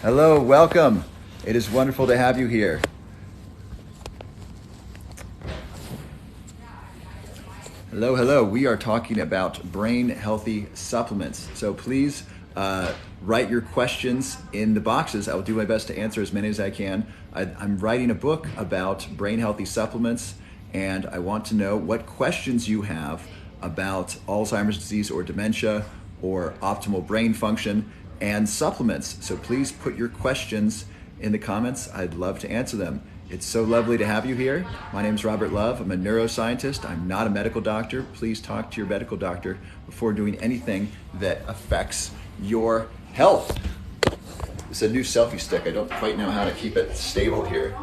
Hello, welcome. It is wonderful to have you here. Hello, hello. We are talking about brain healthy supplements. So please write your questions in the boxes. I'll do my best to answer as many as I can. I'm writing a book about brain healthy supplements, and I want to know what questions you have about Alzheimer's disease or dementia or optimal brain function and supplements. So please put your questions in the comments. I'd love to answer them. It's so lovely to have you here. My name is Robert Love. I'm a neuroscientist. I'm not a medical doctor. Please talk to your medical doctor before doing anything that affects your health. It's a new selfie stick. I don't quite know how to keep it stable here.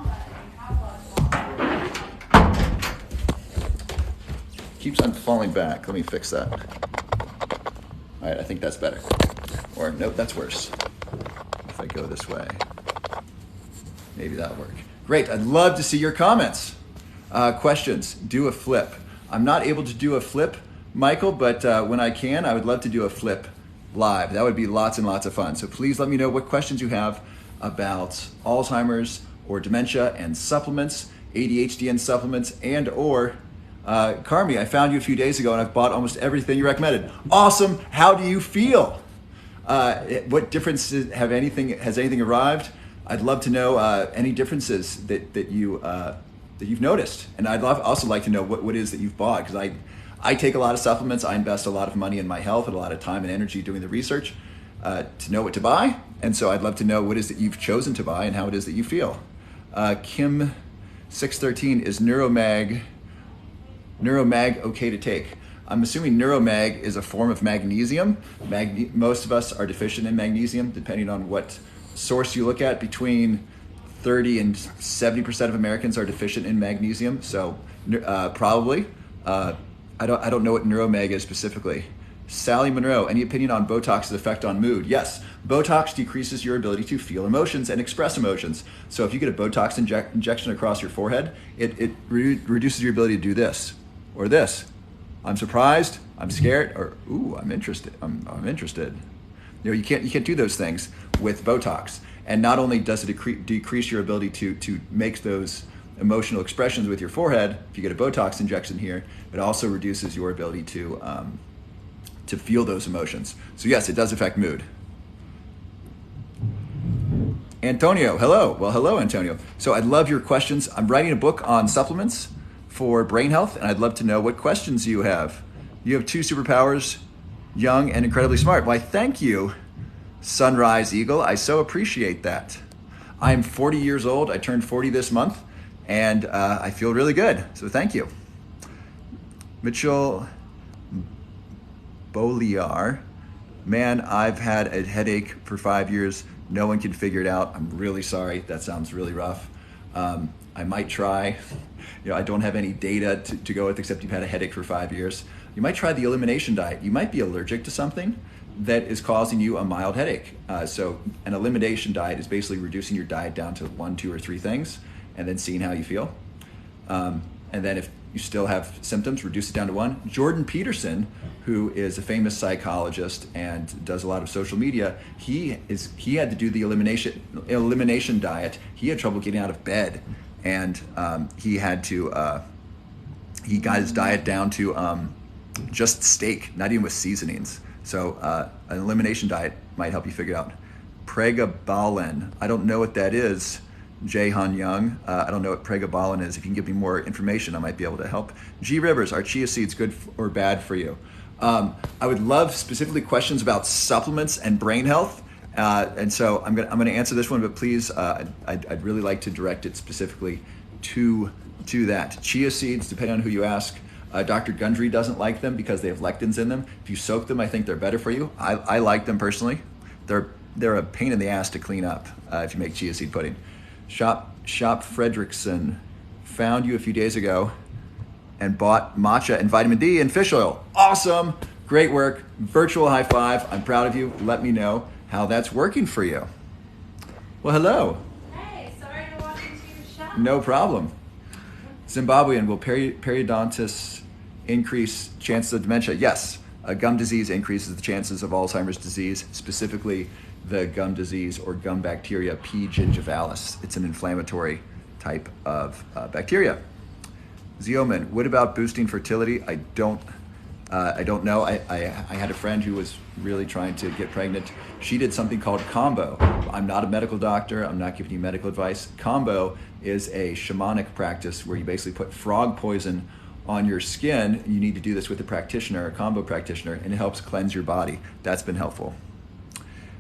Keeps on falling back. Let me fix that. All right, I think that's better. Or nope, that's worse. If I go this way, maybe that'll work. Great, I'd love to see your comments. Questions, do a flip. I'm not able to do a flip, Michael, but when I can, I would love to do a flip live. That would be lots and lots of fun. So please let me know what questions you have about Alzheimer's or dementia and supplements, ADHD and supplements, and or Carmi, I found you a few days ago and I've bought almost everything you recommended. Awesome, how do you feel? What differences has anything arrived? I'd love to know any differences that you've noticed, and I'd also like to know what it is that you've bought, because I take a lot of supplements. I invest a lot of money in my health and a lot of time and energy doing the research to know what to buy, and so I'd love to know what it is that you've chosen to buy and how it is that you feel. Kim 613, is Neuromag okay to take? I'm assuming Neuromag is a form of magnesium. Most of us are deficient in magnesium, depending on what source you look at. Between 30 and 70% of Americans are deficient in magnesium. So probably. I don't know what Neuromag is specifically. Sally Monroe, any opinion on Botox's effect on mood? Yes, Botox decreases your ability to feel emotions and express emotions. So if you get a Botox injection across your forehead, it reduces your ability to do this or this. I'm surprised, I'm scared, or ooh, I'm interested. I'm interested. You can't do those things with Botox. And not only does it decrease your ability to make those emotional expressions with your forehead, if you get a Botox injection here, it also reduces your ability to feel those emotions. So yes, it does affect mood. Antonio, hello. Well, hello, Antonio. So I'd love your questions. I'm writing a book on supplements for brain health, and I'd love to know what questions you have. You have 2 superpowers, young and incredibly smart. Why, thank you, Sunrise Eagle. I so appreciate that. I'm 40 years old. I turned 40 this month, and I feel really good. So thank you. Mitchell Boliar, man, I've had a headache for 5 years. No one can figure it out. I'm really sorry. That sounds really rough. I might try. I don't have any data to go with, except you've had a headache for 5 years. You might try the elimination diet. You might be allergic to something that is causing you a mild headache. So an elimination diet is basically reducing your diet down to 1, 2, or 3 things, and then seeing how you feel. And then if you still have symptoms, reduce it down to 1. Jordan Peterson, who is a famous psychologist and does a lot of social media, he had to do the elimination diet. He had trouble getting out of bed, and he got his diet down to just steak, not even with seasonings. So an elimination diet might help you figure it out. Pregabalin, I don't know what that is. Jaehan Young, I don't know what pregabalin is. If you can give me more information, I might be able to help. G Rivers, are chia seeds good or bad for you? I would love specifically questions about supplements and brain health. And so I'm gonna answer this one, but please, I'd really like to direct it specifically to that. Chia seeds, depending on who you ask. Dr. Gundry doesn't like them because they have lectins in them. If you soak them, I think they're better for you. I like them personally. They're a pain in the ass to clean up if you make chia seed pudding. Shop Fredrickson, found you a few days ago and bought matcha and vitamin D and fish oil. Awesome, great work, virtual high five. I'm proud of you. Let me know how that's working for you. Well, hello. Hey, sorry to walk into your shop. No problem. Zimbabwean, will periodontitis increase chances of dementia? Yes. Gum disease increases the chances of Alzheimer's disease, specifically the gum disease or gum bacteria P. gingivalis. It's an inflammatory type of bacteria. Zeoman, what about boosting fertility? I don't know. I had a friend who was really trying to get pregnant. She did something called Kambo. I'm not a medical doctor. I'm not giving you medical advice. Kambo is a shamanic practice where you basically put frog poison on your skin. You need to do this with a practitioner, a Kambo practitioner, and it helps cleanse your body. That's been helpful.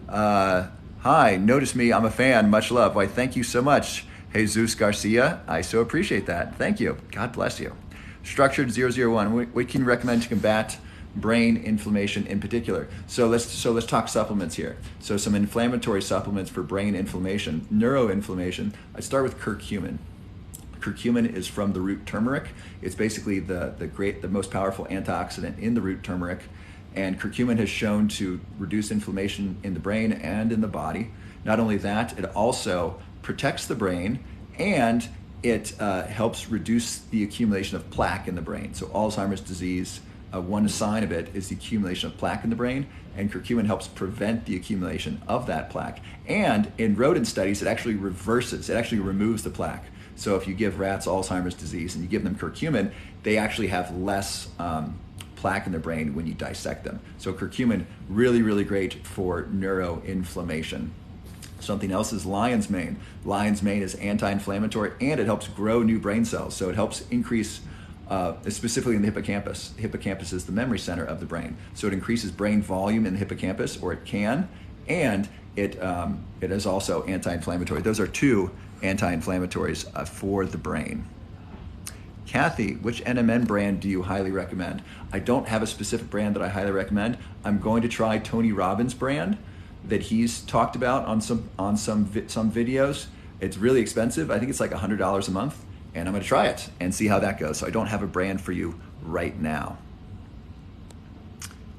Hi, notice me. I'm a fan. Much love. Why, thank you so much, Jesus Garcia. I so appreciate that. Thank you. God bless you. Structured 001, what can you recommend to combat brain inflammation in particular? So let's talk supplements here. So some inflammatory supplements for brain inflammation, neuroinflammation. I start with curcumin. Curcumin is from the root turmeric. It's basically the most powerful antioxidant in the root turmeric. And curcumin has shown to reduce inflammation in the brain and in the body. Not only that, it also protects the brain, and it helps reduce the accumulation of plaque in the brain. So Alzheimer's disease, one sign of it is the accumulation of plaque in the brain, and curcumin helps prevent the accumulation of that plaque. And in rodent studies, it actually removes the plaque. So if you give rats Alzheimer's disease and you give them curcumin, they actually have less plaque in their brain when you dissect them. So curcumin, really, really great for neuroinflammation. Something else is lion's mane. Lion's mane is anti-inflammatory, and it helps grow new brain cells. So it helps increase, specifically in the hippocampus. The hippocampus is the memory center of the brain. So it increases brain volume in the hippocampus, or it can, and it is also anti-inflammatory. Those are two anti-inflammatories for the brain. Kathy, which NMN brand do you highly recommend? I don't have a specific brand that I highly recommend. I'm going to try Tony Robbins' brand that he's talked about on some videos. It's really expensive. I think it's like $100 a month, and I'm going to try it and see how that goes. So I don't have a brand for you right now.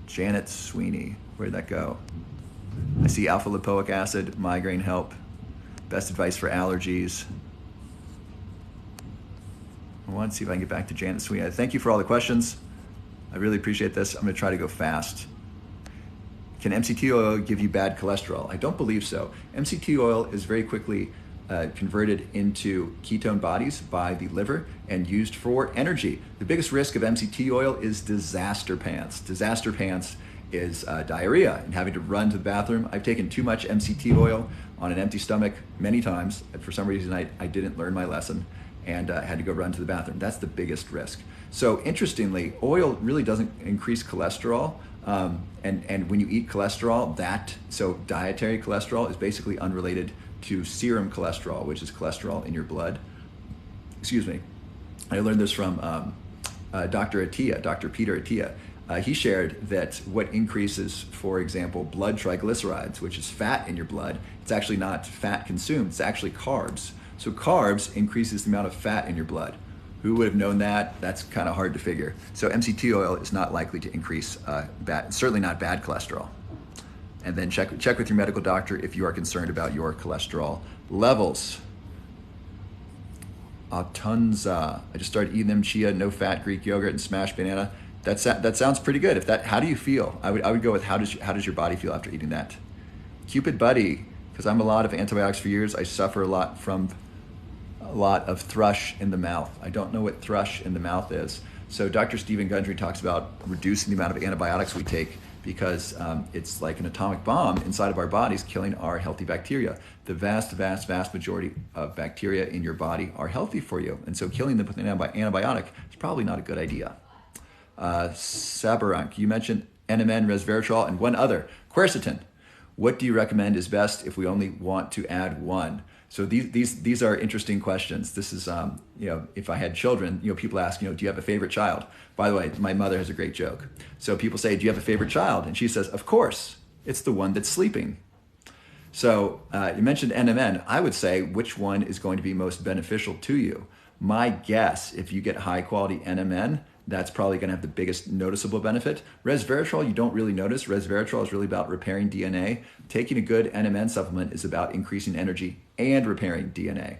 Janet Sweeney, where'd that go? I see alpha lipoic acid, migraine help, best advice for allergies. I want to see if I can get back to Janet Sweeney. Thank you for all the questions. I really appreciate this. I'm going to try to go fast. Can MCT oil give you bad cholesterol? I don't believe so. MCT oil is very quickly converted into ketone bodies by the liver and used for energy. The biggest risk of MCT oil is disaster pants. Disaster pants is diarrhea and having to run to the bathroom. I've taken too much MCT oil on an empty stomach many times. For some reason, I didn't learn my lesson and had to go run to the bathroom. That's the biggest risk. So interestingly, oil really doesn't increase cholesterol. And when you eat cholesterol, so dietary cholesterol is basically unrelated to serum cholesterol, which is cholesterol in your blood. Excuse me. I learned this from Dr. Attia, Dr. Peter Attia. He shared that what increases, for example, blood triglycerides, which is fat in your blood, it's actually not fat consumed, it's actually carbs. So carbs increases the amount of fat in your blood. Who would have known that? That's kind of hard to figure. So MCT oil is not likely to increase certainly not bad cholesterol. And then check with your medical doctor if you are concerned about your cholesterol levels. Tunza, I just started eating them chia, no fat Greek yogurt, and smashed banana. That sounds pretty good. How do you feel? I would go with how does your body feel after eating that? Cupid Buddy, because I'm a lot of antibiotics for years, I suffer a lot from a lot of thrush in the mouth. I don't know what thrush in the mouth is. So Dr. Stephen Gundry talks about reducing the amount of antibiotics we take because it's like an atomic bomb inside of our bodies killing our healthy bacteria. The vast majority of bacteria in your body are healthy for you. And so killing them with an antibiotic is probably not a good idea. Sabarank, you mentioned NMN, resveratrol, and one other, quercetin. What do you recommend is best if we only want to add one? So these are interesting questions. This is, if I had children, people ask, do you have a favorite child? By the way, my mother has a great joke. So people say, do you have a favorite child? And she says, of course, it's the one that's sleeping. So you mentioned NMN. I would say, which one is going to be most beneficial to you? My guess, if you get high quality NMN, that's probably going to have the biggest noticeable benefit. Resveratrol, you don't really notice. Resveratrol is really about repairing DNA. Taking a good NMN supplement is about increasing energy and repairing DNA.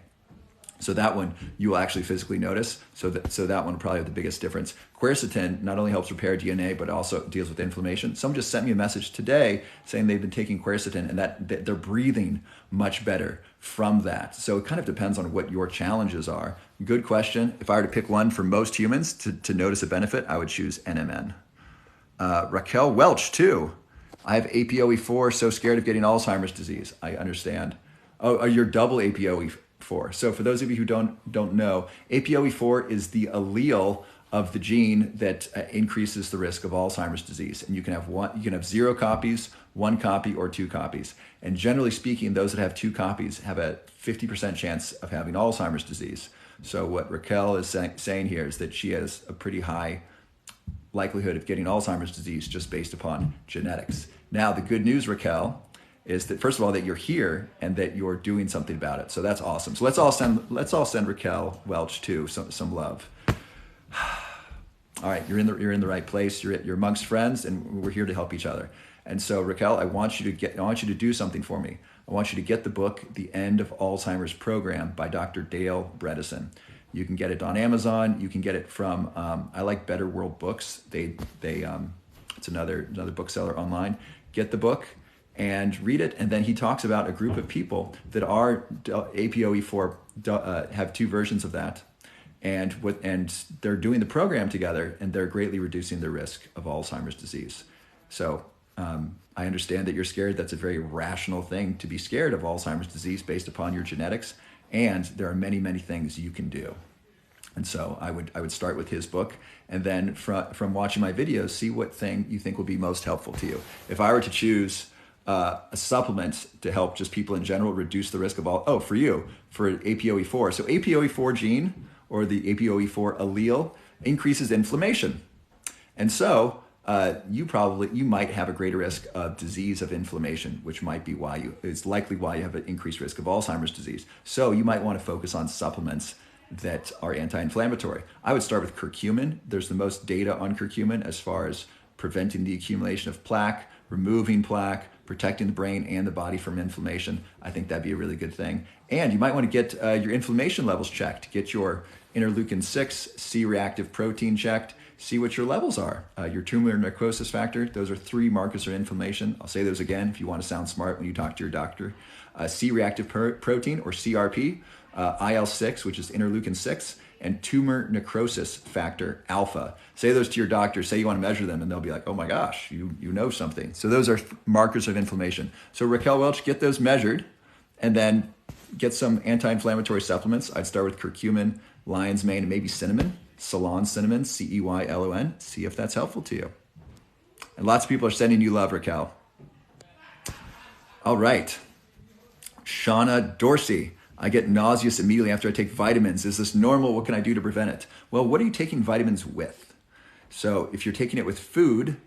So that one you will actually physically notice. So that one probably have the biggest difference. Quercetin not only helps repair DNA, but also deals with inflammation. Someone just sent me a message today saying they've been taking quercetin and that they're breathing much better from that. So it kind of depends on what your challenges are. Good question. If I were to pick one for most humans to notice a benefit, I would choose NMN. Raquel Welch too. I have APOE4, so scared of getting Alzheimer's disease. I understand. Oh, you're double APOE4. So for those of you who don't know, APOE4 is the allele of the gene that increases the risk of Alzheimer's disease. And you can have 0 copies, 1 copy, or 2 copies. And generally speaking, those that have 2 copies have a 50% chance of having Alzheimer's disease. So what Raquel is saying here is that she has a pretty high likelihood of getting Alzheimer's disease just based upon genetics. Now, the good news, Raquel, is that first of all that you're here and that you're doing something about it. So that's awesome. So let's all send Raquel Welch too some love. All right, you're in the right place. You're amongst friends, and we're here to help each other. And so Raquel, I want you to do something for me. I want you to get the book The End of Alzheimer's Program by Dr. Dale Bredesen. You can get it on Amazon. You can get it from I like Better World Books. It's another bookseller online. Get the book and read it, and then he talks about a group of people that are APOE4 have 2 versions of that, and they're doing the program together, and they're greatly reducing the risk of Alzheimer's disease. So I understand that you're scared. That's a very rational thing to be scared of Alzheimer's disease based upon your genetics, and there are many, many things you can do. And so I would start with his book, and then from watching my videos, see what thing you think will be most helpful to you. If I were to choose a supplement to help just people in general reduce the risk of for APOE4. So APOE4 gene, or the APOE4 allele, increases inflammation. And so you might have a greater risk of disease of inflammation, which might be it's likely why you have an increased risk of Alzheimer's disease. So you might want to focus on supplements that are anti-inflammatory. I would start with curcumin. There's the most data on curcumin as far as preventing the accumulation of plaque, removing plaque, protecting the brain and the body from inflammation. I think that'd be a really good thing. And you might want to get your inflammation levels checked, get your interleukin-6 C-reactive protein checked, see what your levels are. Your tumor necrosis factor, those are 3 markers of inflammation. I'll say those again if you want to sound smart when you talk to your doctor. C-reactive protein, or CRP, IL-6, which is interleukin-6, and tumor necrosis factor, alpha. Say those to your doctor, say you want to measure them, and they'll be like, oh my gosh, you know something. So those are markers of inflammation. So Raquel Welch, get those measured, and then get some anti-inflammatory supplements. I'd start with curcumin, lion's mane, and maybe cinnamon, Ceylon cinnamon, CEYLON. See if that's helpful to you. And lots of people are sending you love, Raquel. All right. Shauna Dorsey. I get nauseous immediately after I take vitamins. Is this normal? What can I do to prevent it? Well, what are you taking vitamins with? So if you're taking it with food,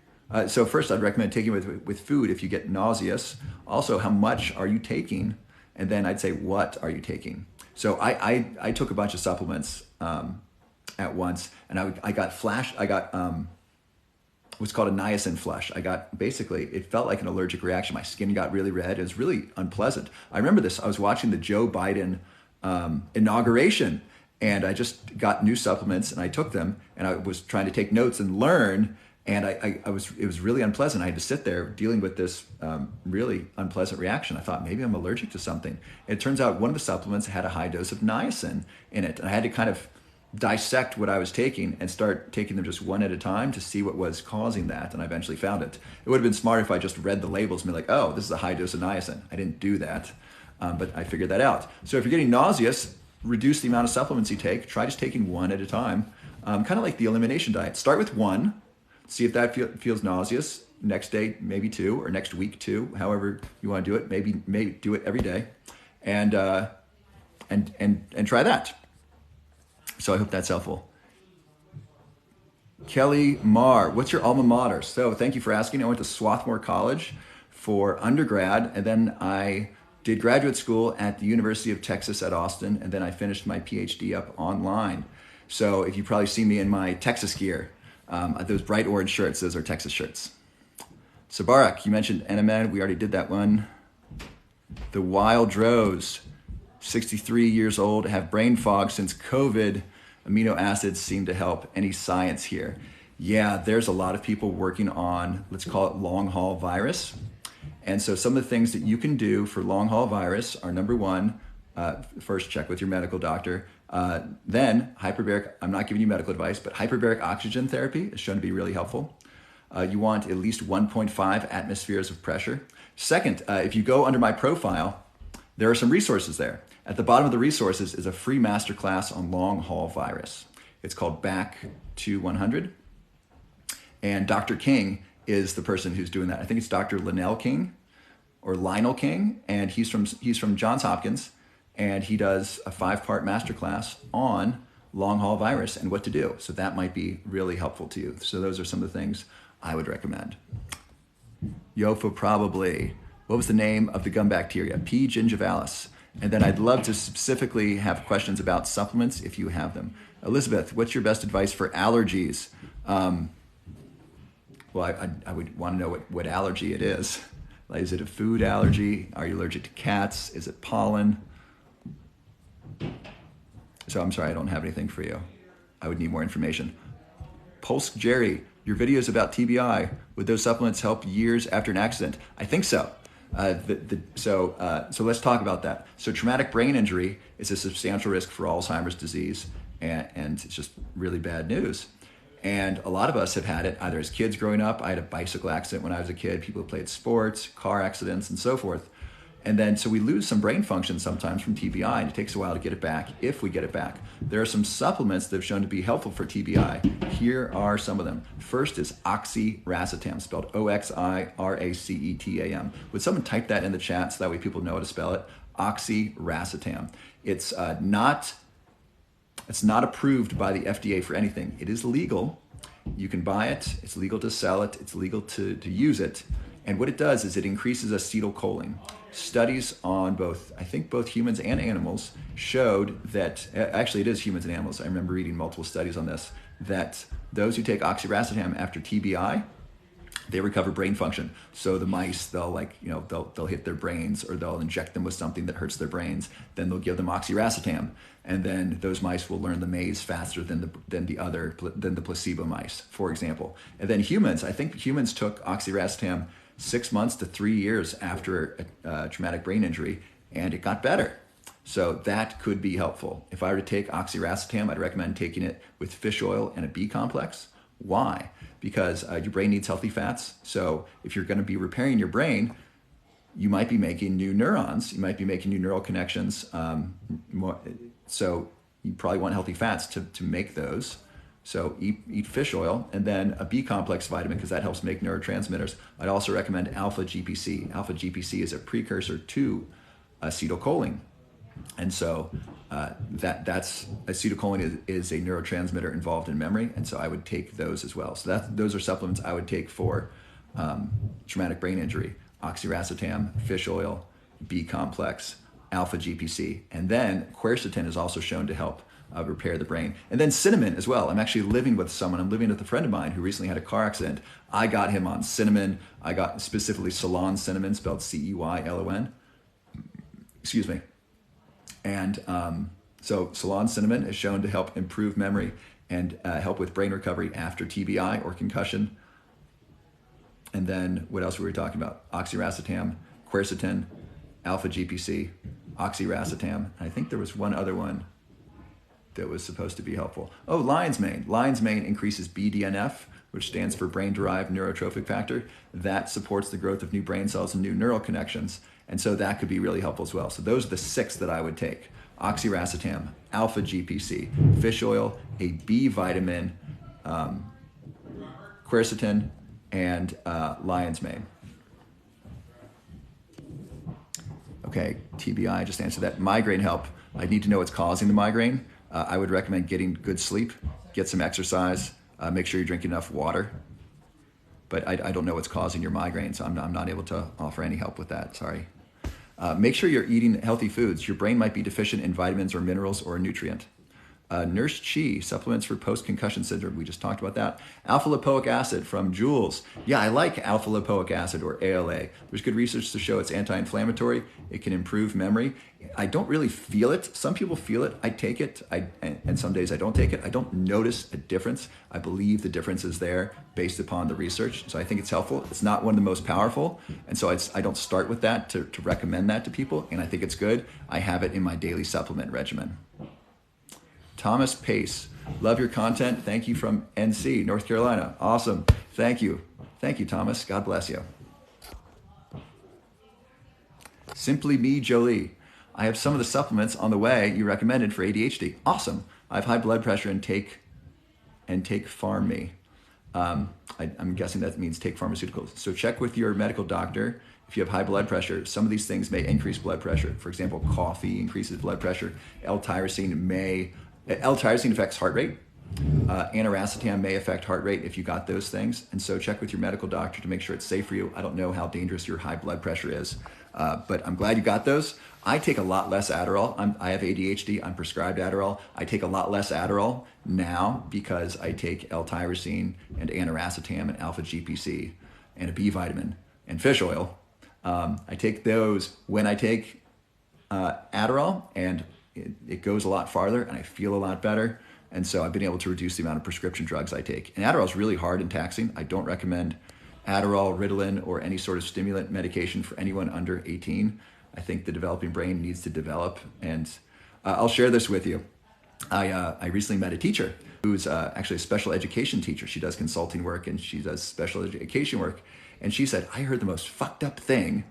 so first I'd recommend taking it with food if you get nauseous. Also, how much are you taking? And then I'd say, what are you taking? So I took a bunch of supplements at once, and I got what's called a niacin flush. It felt like an allergic reaction. My skin got really red. It was really unpleasant. I remember this. I was watching the Joe Biden inauguration, and I just got new supplements, and I took them, and I was trying to take notes and learn, and it was really unpleasant. I had to sit there dealing with this really unpleasant reaction. I thought maybe I'm allergic to something. It turns out one of the supplements had a high dose of niacin in it, and I had to kind of dissect what I was taking and start taking them just one at a time to see what was causing that, and I eventually found it. It would have been smart if I just read the labels and be like, oh, this is a high dose of niacin. I didn't do that, but I figured that out. So if you're getting nauseous, reduce the amount of supplements you take. Try just taking one at a time, kind of like the elimination diet. Start with one, see if that feels nauseous. Next day, maybe 2, or next week 2, however you want to do it. Maybe do it every day, and try that. So I hope that's helpful. Kelly Marr, what's your alma mater? So thank you for asking. I went to Swarthmore College for undergrad, and then I did graduate school at the University of Texas at Austin, and then I finished my PhD up online. So if you probably see me in my Texas gear, those bright orange shirts, those are Texas shirts. Sabarak, you mentioned NMN. We already did that one. The Wild Rose. 63 years old, have brain fog since COVID. Amino acids seem to help. Any science here? Yeah, there's a lot of people working on, let's call it long haul virus. And so some of the things that you can do for long haul virus are number one, first check with your medical doctor. Then hyperbaric, I'm not giving you medical advice, but hyperbaric oxygen therapy is shown to be really helpful. You want at least 1.5 atmospheres of pressure. Second, if you go under my profile, there are some resources there. At the bottom of the resources is a free masterclass on long haul virus. It's called Back to 100. And Dr. King is the person who's doing that. I think it's Dr. Lionel King or Lionel King, and he's from Johns Hopkins, and he does a 5-part masterclass on long haul virus and what to do. So that might be really helpful to you. So those are some of the things I would recommend. Yofa probably. What was the name of the gum bacteria? P. gingivalis. And then I'd love to specifically have questions about supplements if you have them. Elizabeth, what's your best advice for allergies? Well, I would want to know what allergy it is. Like, is it a food allergy? Are you allergic to cats? Is it pollen? So I'm sorry, I don't have anything for you. I would need more information. Pulse Jerry, your videos about TBI, would those supplements help years after an accident? I think so. So let's talk about that. So traumatic brain injury is a substantial risk for Alzheimer's disease, and it's just really bad news. And a lot of us have had it either as kids growing up. I had a bicycle accident when I was a kid. People who played sports, car accidents, and so forth. And then, so we lose some brain function sometimes from TBI, and it takes a while to get it back, if we get it back. There are some supplements that have shown to be helpful for TBI. Here are some of them. First is oxiracetam, spelled O-X-I-R-A-C-E-T-A-M. Would someone type that in the chat so that way people know how to spell it? Oxiracetam. It's not approved by the FDA for anything. It is legal. You can buy it. It's legal to sell it. It's legal to use it. And what it does is it increases acetylcholine. Studies on both humans and animals showed that, actually it is humans and animals, I remember reading multiple studies on this, that those who take oxiracetam after TBI, they recover brain function. So the mice, they'll hit their brains, or they'll inject them with something that hurts their brains. Then they'll give them oxiracetam, and then those mice will learn the maze faster than the placebo mice, for example. And then humans, I think humans took oxiracetam 6 months to 3 years after a traumatic brain injury, and it got better. So that could be helpful. If I were to take oxiracetam, I'd recommend taking it with fish oil and a B complex. Why? Because your brain needs healthy fats. So if you're going to be repairing your brain, you might be making new neurons. You might be making new neural connections. So you probably want healthy fats to make those. So eat fish oil, and then a B complex vitamin, because that helps make neurotransmitters. I'd also recommend alpha GPC. Alpha GPC is a precursor to acetylcholine. And so that's acetylcholine is a neurotransmitter involved in memory, and so I would take those as well. So those are supplements I would take for traumatic brain injury: oxiracetam, fish oil, B complex, alpha GPC, and then quercetin is also shown to help repair the brain. And then cinnamon as well. I'm actually living with a friend of mine who recently had a car accident. I got him on cinnamon. I got specifically Ceylon cinnamon, spelled C-E-Y-L-O-N. Excuse me. And so Ceylon cinnamon is shown to help improve memory and help with brain recovery after TBI or concussion. And then what else were we talking about? Oxiracetam, quercetin, alpha GPC, oxiracetam. I think there was one other one that was supposed to be helpful. Oh, lion's mane. Lion's mane increases BDNF, which stands for brain-derived neurotrophic factor. That supports the growth of new brain cells and new neural connections. And so that could be really helpful as well. So those are the 6 that I would take: oxiracetam, alpha GPC, fish oil, a B vitamin, quercetin, and lion's mane. Okay, TBI, just answered that. Migraine help. I need to know what's causing the migraine. I would recommend getting good sleep, get some exercise, make sure you're drinking enough water. But I don't know what's causing your migraine, so I'm not able to offer any help with that, sorry. Make sure you're eating healthy foods. Your brain might be deficient in vitamins or minerals or a nutrient. Nurse Chi, supplements for post-concussion syndrome. We just talked about that. Alpha lipoic acid from Jules. Yeah, I like alpha lipoic acid, or ALA. There's good research to show it's anti-inflammatory. It can improve memory. I don't really feel it. Some people feel it. I take it, and some days I don't take it. I don't notice a difference. I believe the difference is there based upon the research. So I think it's helpful. It's not one of the most powerful. And so I don't start with that to recommend that to people. And I think it's good. I have it in my daily supplement regimen. Thomas Pace, love your content. Thank you from NC, North Carolina. Awesome. Thank you. Thank you, Thomas. God bless you. Simply Me Jolie. I have some of the supplements on the way you recommended for ADHD. Awesome. I have high blood pressure and take Farm Me. I'm guessing that means take pharmaceuticals. So check with your medical doctor. If you have high blood pressure, some of these things may increase blood pressure. For example, coffee increases blood pressure. L-tyrosine affects heart rate. Aniracetam may affect heart rate if you got those things. And so check with your medical doctor to make sure it's safe for you. I don't know how dangerous your high blood pressure is, but I'm glad you got those. I take a lot less Adderall. I have ADHD. I'm prescribed Adderall. I take a lot less Adderall now because I take L-tyrosine and aniracetam and alpha GPC and a B vitamin and fish oil. I take those when I take Adderall, and it goes a lot farther and I feel a lot better. And so I've been able to reduce the amount of prescription drugs I take. And Adderall is really hard and taxing. I don't recommend Adderall, Ritalin, or any sort of stimulant medication for anyone under 18. I think the developing brain needs to develop. And I'll share this with you. I recently met a teacher who's actually a special education teacher. She does consulting work and she does special education work. And she said, I heard the most fucked up thing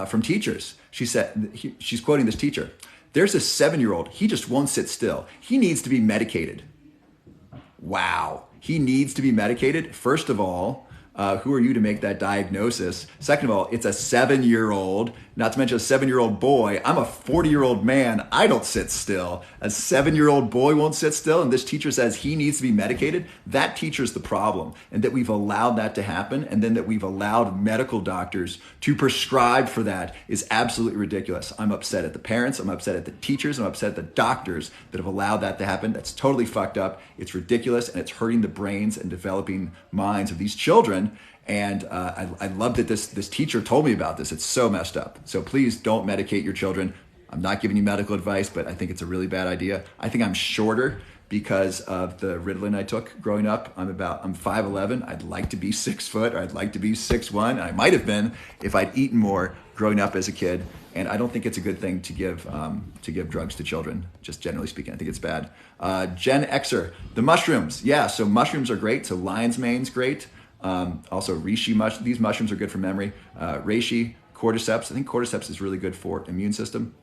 from teachers. She said, she's quoting this teacher, "There's a 7-year-old, he just won't sit still. He needs to be medicated." Wow, he needs to be medicated? First of all, who are you to make that diagnosis? Second of all, it's a 7-year-old, not to mention a 7-year-old boy. I'm a 40-year-old man. I don't sit still. A 7-year-old boy won't sit still, and this teacher says he needs to be medicated? That teacher's the problem, and that we've allowed that to happen, and then that we've allowed medical doctors to prescribe for that is absolutely ridiculous. I'm upset at the parents. I'm upset at the teachers. I'm upset at the doctors that have allowed that to happen. That's totally fucked up. It's ridiculous, and it's hurting the brains and developing minds of these children. And I love that this teacher told me about this. It's so messed up. So please don't medicate your children. I'm not giving you medical advice, but I think it's a really bad idea. I think I'm shorter because of the Ritalin I took growing up. I'm 5'11". I'd like to be 6 foot, or I'd like to be 6'1". And I might have been if I'd eaten more growing up as a kid. And I don't think it's a good thing to give drugs to children, just generally speaking. I think it's bad. Gen Xer, the mushrooms. Yeah, so mushrooms are great. So lion's mane's great. Also reishi these mushrooms are good for memory. Reishi, cordyceps. I think cordyceps is really good for immune system.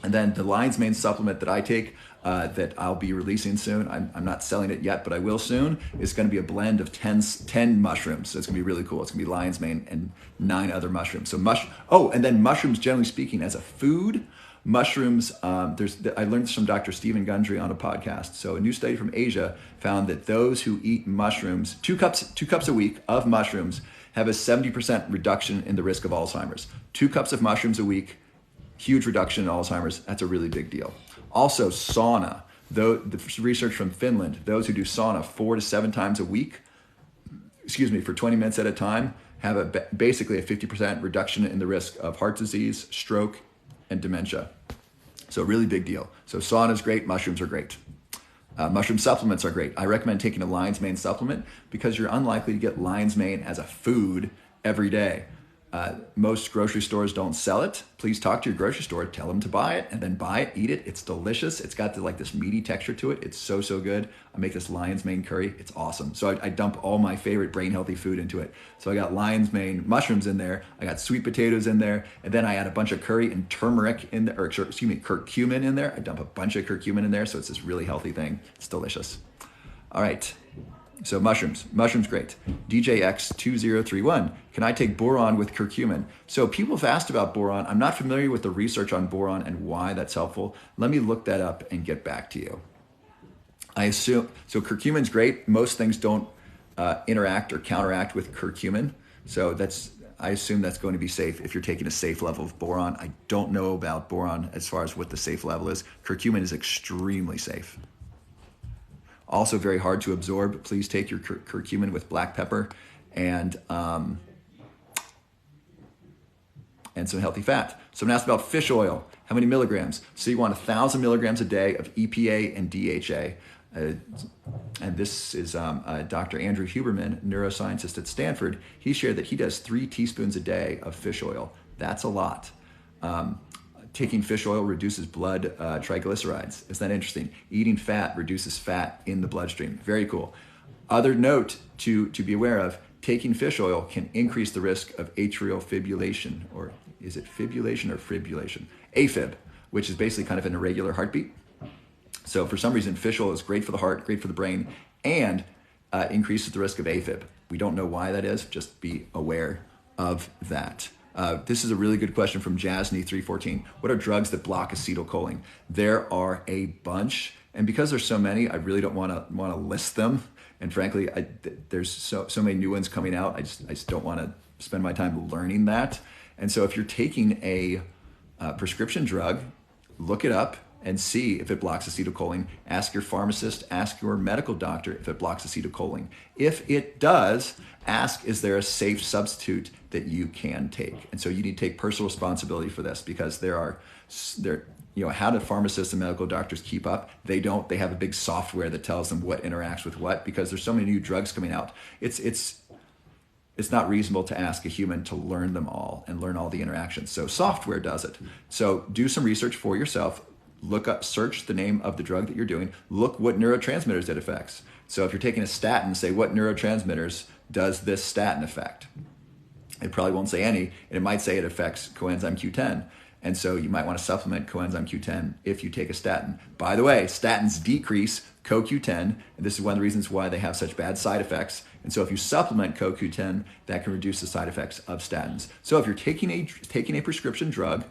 And then the lion's mane supplement that I take, that I'll be releasing soon, I'm not selling it yet, but I will soon, is going to be a blend of 10 mushrooms. So it's going to be really cool. It's going to be lion's mane and 9 other mushrooms. So and then mushrooms, generally speaking, as a food, mushrooms, I learned this from Dr. Stephen Gundry on a podcast. So a new study from Asia found that those who eat mushrooms, 2 cups a week of mushrooms, have a 70% reduction in the risk of Alzheimer's. 2 cups of mushrooms a week, huge reduction in Alzheimer's. That's a really big deal. Also, sauna. The research from Finland, those who do sauna 4 to 7 times a week, for 20 minutes at a time, have basically a 50% reduction in the risk of heart disease, stroke, and dementia. So really big deal. So sauna is great. Mushrooms are great. Mushroom supplements are great. I recommend taking a lion's mane supplement because you're unlikely to get lion's mane as a food every day. Most grocery stores don't sell it. Please talk to your grocery store, tell them to buy it, and then buy it, eat it. It's delicious. It's got this meaty texture to it. It's so good. I make this lion's mane curry. It's awesome. So I dump all my favorite brain healthy food into it. So I got lion's mane mushrooms in there. I got sweet potatoes in there. And then I add a bunch of curry and turmeric in there, curcumin in there. I dump a bunch of curcumin in there. So it's this really healthy thing. It's delicious. All right. So mushrooms, great. DJX2031, can I take boron with curcumin? So people have asked about boron. I'm not familiar with the research on boron and why that's helpful. Let me look that up and get back to you. I assume, so curcumin's great. Most things don't interact or counteract with curcumin. So I assume that's going to be safe if you're taking a safe level of boron. I don't know about boron as far as what the safe level is. Curcumin is extremely safe. Also very hard to absorb. Please take your curcumin with black pepper and some healthy fat. Someone asked about fish oil. How many milligrams? So you want 1,000 milligrams a day of EPA and DHA. And this is Dr. Andrew Huberman, neuroscientist at Stanford. He shared that he does 3 teaspoons a day of fish oil. That's a lot. Taking fish oil reduces blood triglycerides. Isn't that interesting? Eating fat reduces fat in the bloodstream. Very cool. Other note to be aware of, taking fish oil can increase the risk of atrial fibrillation, or is it fibrillation or fibrillation? AFib, which is basically kind of an irregular heartbeat. So for some reason, fish oil is great for the heart, great for the brain, and increases the risk of AFib. We don't know why that is. Just be aware of that. This is a really good question from Jasny314. What are drugs that block acetylcholine? There are a bunch, and because there's so many, I really don't want to list them. And frankly, there's so many new ones coming out. I just don't want to spend my time learning that. And so if you're taking a prescription drug, look it up and see if it blocks acetylcholine. Ask your pharmacist, ask your medical doctor if it blocks acetylcholine. If it does, ask, is there a safe substitute that you can take? And so you need to take personal responsibility for this, because how do pharmacists and medical doctors keep up? They don't. They have a big software that tells them what interacts with what, because there's so many new drugs coming out. It's not reasonable to ask a human to learn them all and learn all the interactions. So software does it. So do some research for yourself. Look up, search the name of the drug that you're doing. Look what neurotransmitters it affects. So if you're taking a statin, say, what neurotransmitters does this statin affect? It probably won't say any, and it might say it affects coenzyme Q10. And so you might want to supplement coenzyme Q10 if you take a statin. By the way, statins decrease CoQ10, and this is one of the reasons why they have such bad side effects. And so if you supplement CoQ10, that can reduce the side effects of statins. So if you're taking a prescription drug,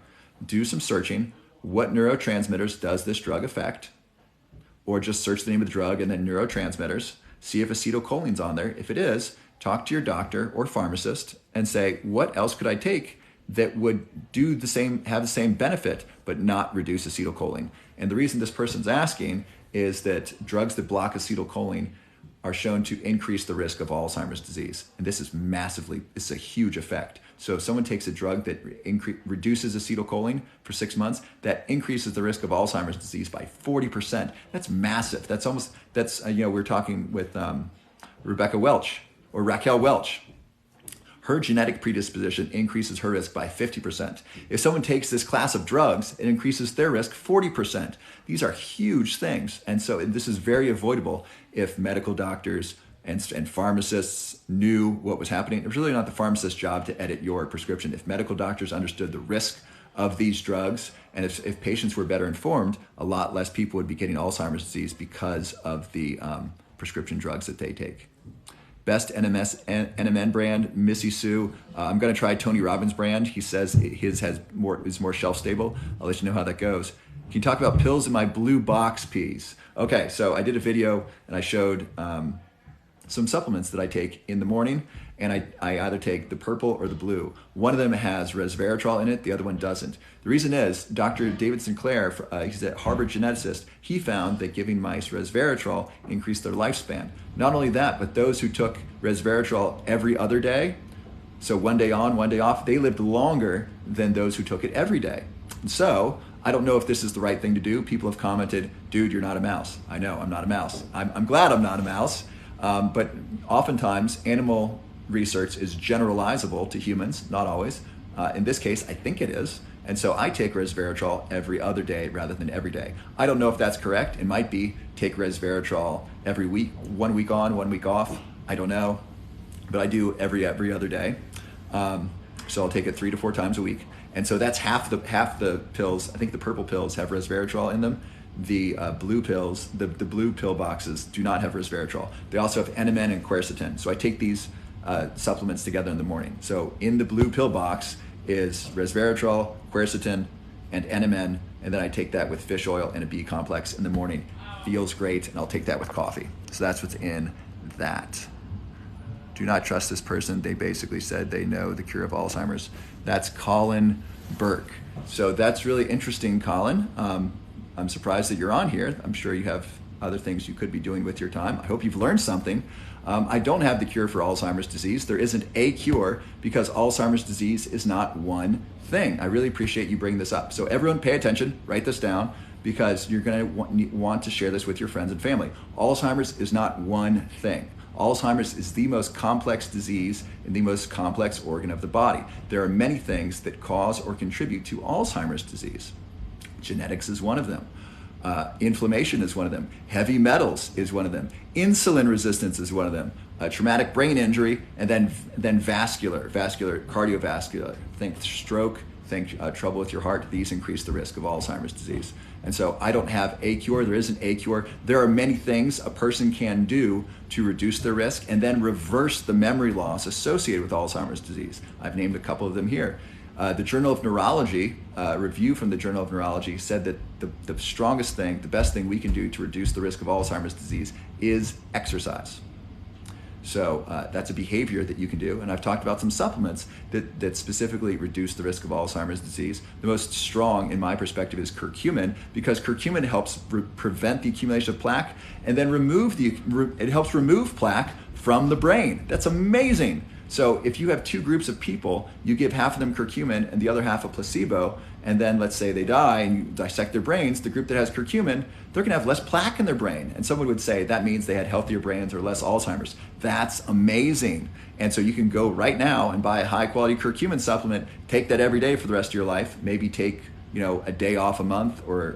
do some searching. What neurotransmitters does this drug affect? Or just search the name of the drug and then neurotransmitters. See if acetylcholine's on there. If it is, talk to your doctor or pharmacist and say, what else could I take that would do the same, have the same benefit, but not reduce acetylcholine? And the reason this person's asking is that drugs that block acetylcholine are shown to increase the risk of Alzheimer's disease. And this is it's a huge effect. So if someone takes a drug that reduces acetylcholine for 6 months, that increases the risk of Alzheimer's disease by 40%. That's massive. We're talking with Raquel Welch. Her genetic predisposition increases her risk by 50%. If someone takes this class of drugs, it increases their risk 40%. These are huge things. And so this is very avoidable if medical doctors and pharmacists knew what was happening. It was really not the pharmacist's job to edit your prescription. If medical doctors understood the risk of these drugs, and if patients were better informed, a lot less people would be getting Alzheimer's disease because of the prescription drugs that they take. Best NMN brand, Missy Sue. I'm going to try Tony Robbins' brand. He says his is more shelf stable. I'll let you know how that goes. Can you talk about pills in my blue box, please? Okay, so I did a video and I showed some supplements that I take in the morning, and I either take the purple or the blue. One of them has resveratrol in it, the other one doesn't. The reason is Dr. David Sinclair, he's a Harvard geneticist, he found that giving mice resveratrol increased their lifespan. Not only that, but those who took resveratrol every other day, so one day on, one day off, they lived longer than those who took it every day. And so I don't know if this is the right thing to do. People have commented, dude, you're not a mouse. I know, I'm not a mouse. I'm glad I'm not a mouse. But oftentimes, animal research is generalizable to humans, not always. In this case, I think it is. And so I take resveratrol every other day rather than every day. I don't know if that's correct. It might be take resveratrol every week, 1 week on, 1 week off. I don't know. But I do every other day. So I'll take it 3 to 4 times a week. And so that's half the pills. I think the purple pills have resveratrol in them. The blue pills, the blue pill boxes do not have resveratrol. They also have NMN and quercetin. So I take these supplements together in the morning. So in the blue pill box is resveratrol, quercetin, and NMN, and then I take that with fish oil and a B complex in the morning. Feels great, and I'll take that with coffee. So that's what's in that. Do not trust this person. They basically said they know the cure of Alzheimer's. That's Colin Burke. So that's really interesting, Colin. I'm surprised that you're on here. I'm sure you have other things you could be doing with your time. I hope you've learned something. I don't have the cure for Alzheimer's disease. There isn't a cure because Alzheimer's disease is not one thing. I really appreciate you bringing this up. So everyone pay attention, write this down, because you're going to want to share this with your friends and family. Alzheimer's is not one thing. Alzheimer's is the most complex disease in the most complex organ of the body. There are many things that cause or contribute to Alzheimer's disease. Genetics is one of them. Inflammation is one of them. Heavy metals is one of them. Insulin resistance is one of them. Traumatic brain injury, and then vascular, cardiovascular. Think stroke, think trouble with your heart. These increase the risk of Alzheimer's disease. And so I don't have a cure. There isn't a cure. There are many things a person can do to reduce their risk and then reverse the memory loss associated with Alzheimer's disease. I've named a couple of them here. The Journal of Neurology, review from the Journal of Neurology said that the strongest thing, the best thing we can do to reduce the risk of Alzheimer's disease is exercise. So that's a behavior that you can do. And I've talked about some supplements that specifically reduce the risk of Alzheimer's disease. The most strong, in my perspective, is curcumin, because curcumin helps prevent the accumulation of plaque and then it helps remove plaque from the brain. That's amazing. So if you have two groups of people, you give half of them curcumin and the other half a placebo, and then let's say they die and you dissect their brains, the group that has curcumin, they're gonna have less plaque in their brain. And someone would say that means they had healthier brains or less Alzheimer's. That's amazing. And so you can go right now and buy a high quality curcumin supplement, take that every day for the rest of your life, maybe take a day off a month or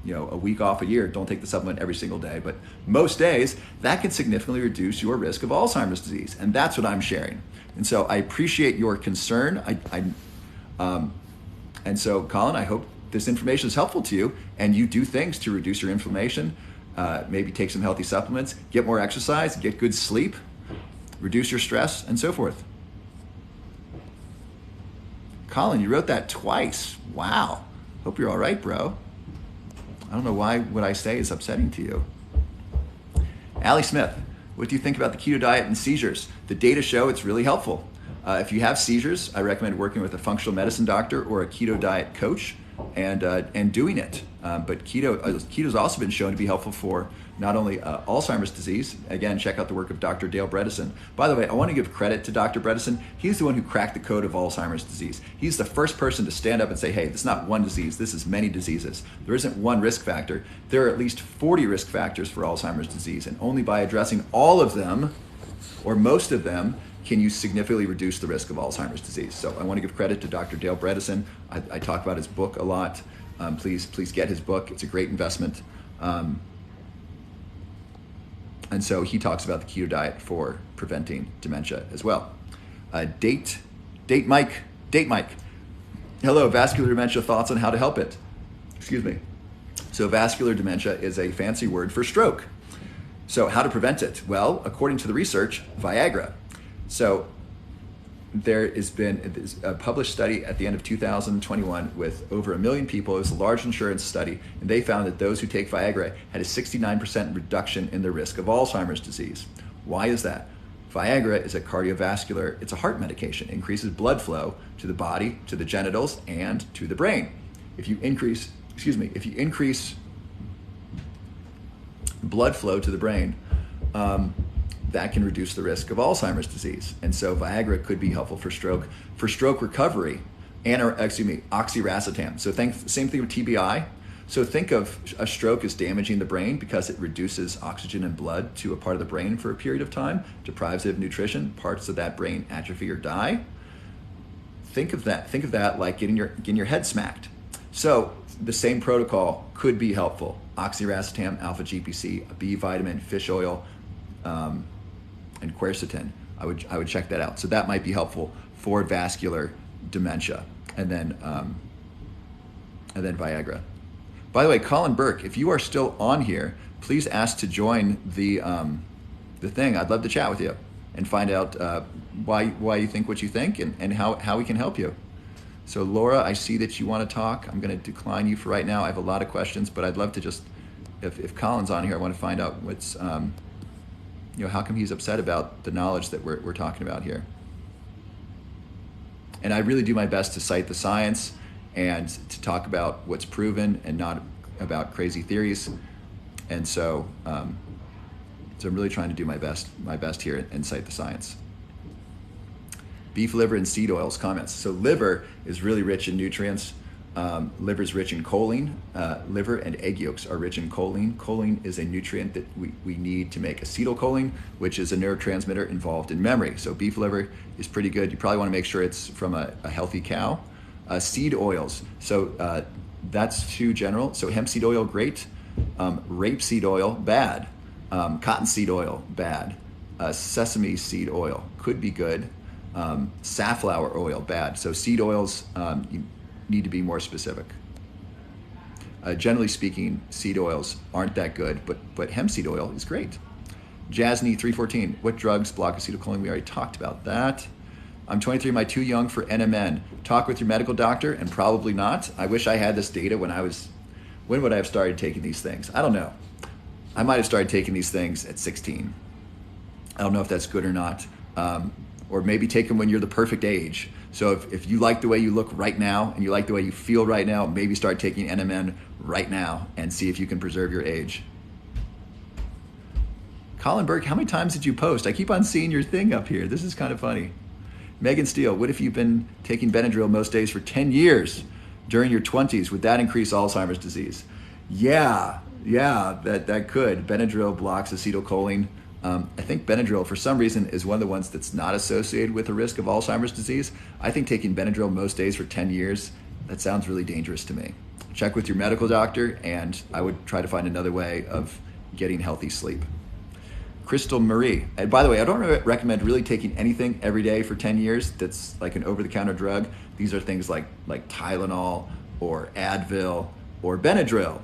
a week off a year. Don't take the supplement every single day, but most days, that can significantly reduce your risk of Alzheimer's disease. And that's what I'm sharing. And so I appreciate your concern. And so, Colin, I hope this information is helpful to you and you do things to reduce your inflammation, maybe take some healthy supplements, get more exercise, get good sleep, reduce your stress, and so forth. Colin, you wrote that twice. Wow. Hope you're all right, bro. I don't know why what I say is upsetting to you. Allie Smith, what do you think about the keto diet and seizures? The data show it's really helpful. If you have seizures, I recommend working with a functional medicine doctor or a keto diet coach and doing it. But keto's also been shown to be helpful for not only Alzheimer's disease. Again, check out the work of Dr. Dale Bredesen. By the way, I want to give credit to Dr. Bredesen. He's the one who cracked the code of Alzheimer's disease. He's the first person to stand up and say, hey, this is not one disease, this is many diseases. There isn't one risk factor. There are at least 40 risk factors for Alzheimer's disease, and only by addressing all of them, or most of them, can you significantly reduce the risk of Alzheimer's disease. So I want to give credit to Dr. Dale Bredesen. I talk about his book a lot. Please get his book. It's a great investment. And so he talks about the keto diet for preventing dementia as well. Date Mike. Hello, vascular dementia, thoughts on how to help it? Excuse me. So vascular dementia is a fancy word for stroke. So how to prevent it? Well, according to the research, Viagra. So there has been a published study at the end of 2021 with over 1 million people. It was a large insurance study, and they found that those who take Viagra had a 69% reduction in their risk of Alzheimer's disease. Why is that? Viagra is it's a heart medication. It increases blood flow to the body, to the genitals, and to the brain. If you increase blood flow to the brain, that can reduce the risk of Alzheimer's disease. And so Viagra could be helpful for stroke recovery, oxiracetam. So same thing with TBI. So think of a stroke as damaging the brain because it reduces oxygen and blood to a part of the brain for a period of time, deprives it of nutrition, parts of that brain atrophy or die. Think of that like getting your head smacked. So the same protocol could be helpful. Oxiracetam, alpha GPC, a B vitamin, fish oil, and quercetin. I would check that out. So that might be helpful for vascular dementia. And then Viagra. By the way, Colin Burke, if you are still on here, please ask to join the thing. I'd love to chat with you and find out why you think what you think and how we can help you. So Laura, I see that you want to talk. I'm going to decline you for right now. I have a lot of questions, but I'd love to just, if Colin's on here, I want to find out what's, how come he's upset about the knowledge that we're talking about here. And I really do my best to cite the science and to talk about what's proven and not about crazy theories. And so, so I'm really trying to do my best here and cite the science. Beef liver and seed oils, comments. So liver is really rich in nutrients. Liver is rich in choline. Liver and egg yolks are rich in choline. Choline is a nutrient that we need to make acetylcholine, which is a neurotransmitter involved in memory. So beef liver is pretty good. You probably want to make sure it's from a healthy cow. Seed oils, so that's too general. So hemp seed oil, great. Rapeseed oil, bad. Cottonseed oil, bad. Sesame seed oil could be good. Safflower oil, bad. So seed oils, you need to be more specific. Generally speaking, seed oils aren't that good, but hemp seed oil is great. Jasny 314, what drugs block acetylcholine? We already talked about that. I'm 23, am I too young for NMN? Talk with your medical doctor, and probably not. I wish I had this data when would I have started taking these things? I don't know. I might have started taking these things at 16. I don't know if that's good or not. Or maybe take them when you're the perfect age. So if you like the way you look right now and you like the way you feel right now, maybe start taking NMN right now and see if you can preserve your age. Colin Burke, how many times did you post? I keep on seeing your thing up here. This is kind of funny. Megan Steele, what if you've been taking Benadryl most days for 10 years during your 20s? Would that increase Alzheimer's disease? Yeah, that could. Benadryl blocks acetylcholine. I think Benadryl, for some reason, is one of the ones that's not associated with the risk of Alzheimer's disease. I think taking Benadryl most days for 10 years, that sounds really dangerous to me. Check with your medical doctor, and I would try to find another way of getting healthy sleep. Crystal Marie, and by the way, I don't recommend really taking anything every day for 10 years that's like an over-the-counter drug. These are things like Tylenol or Advil or Benadryl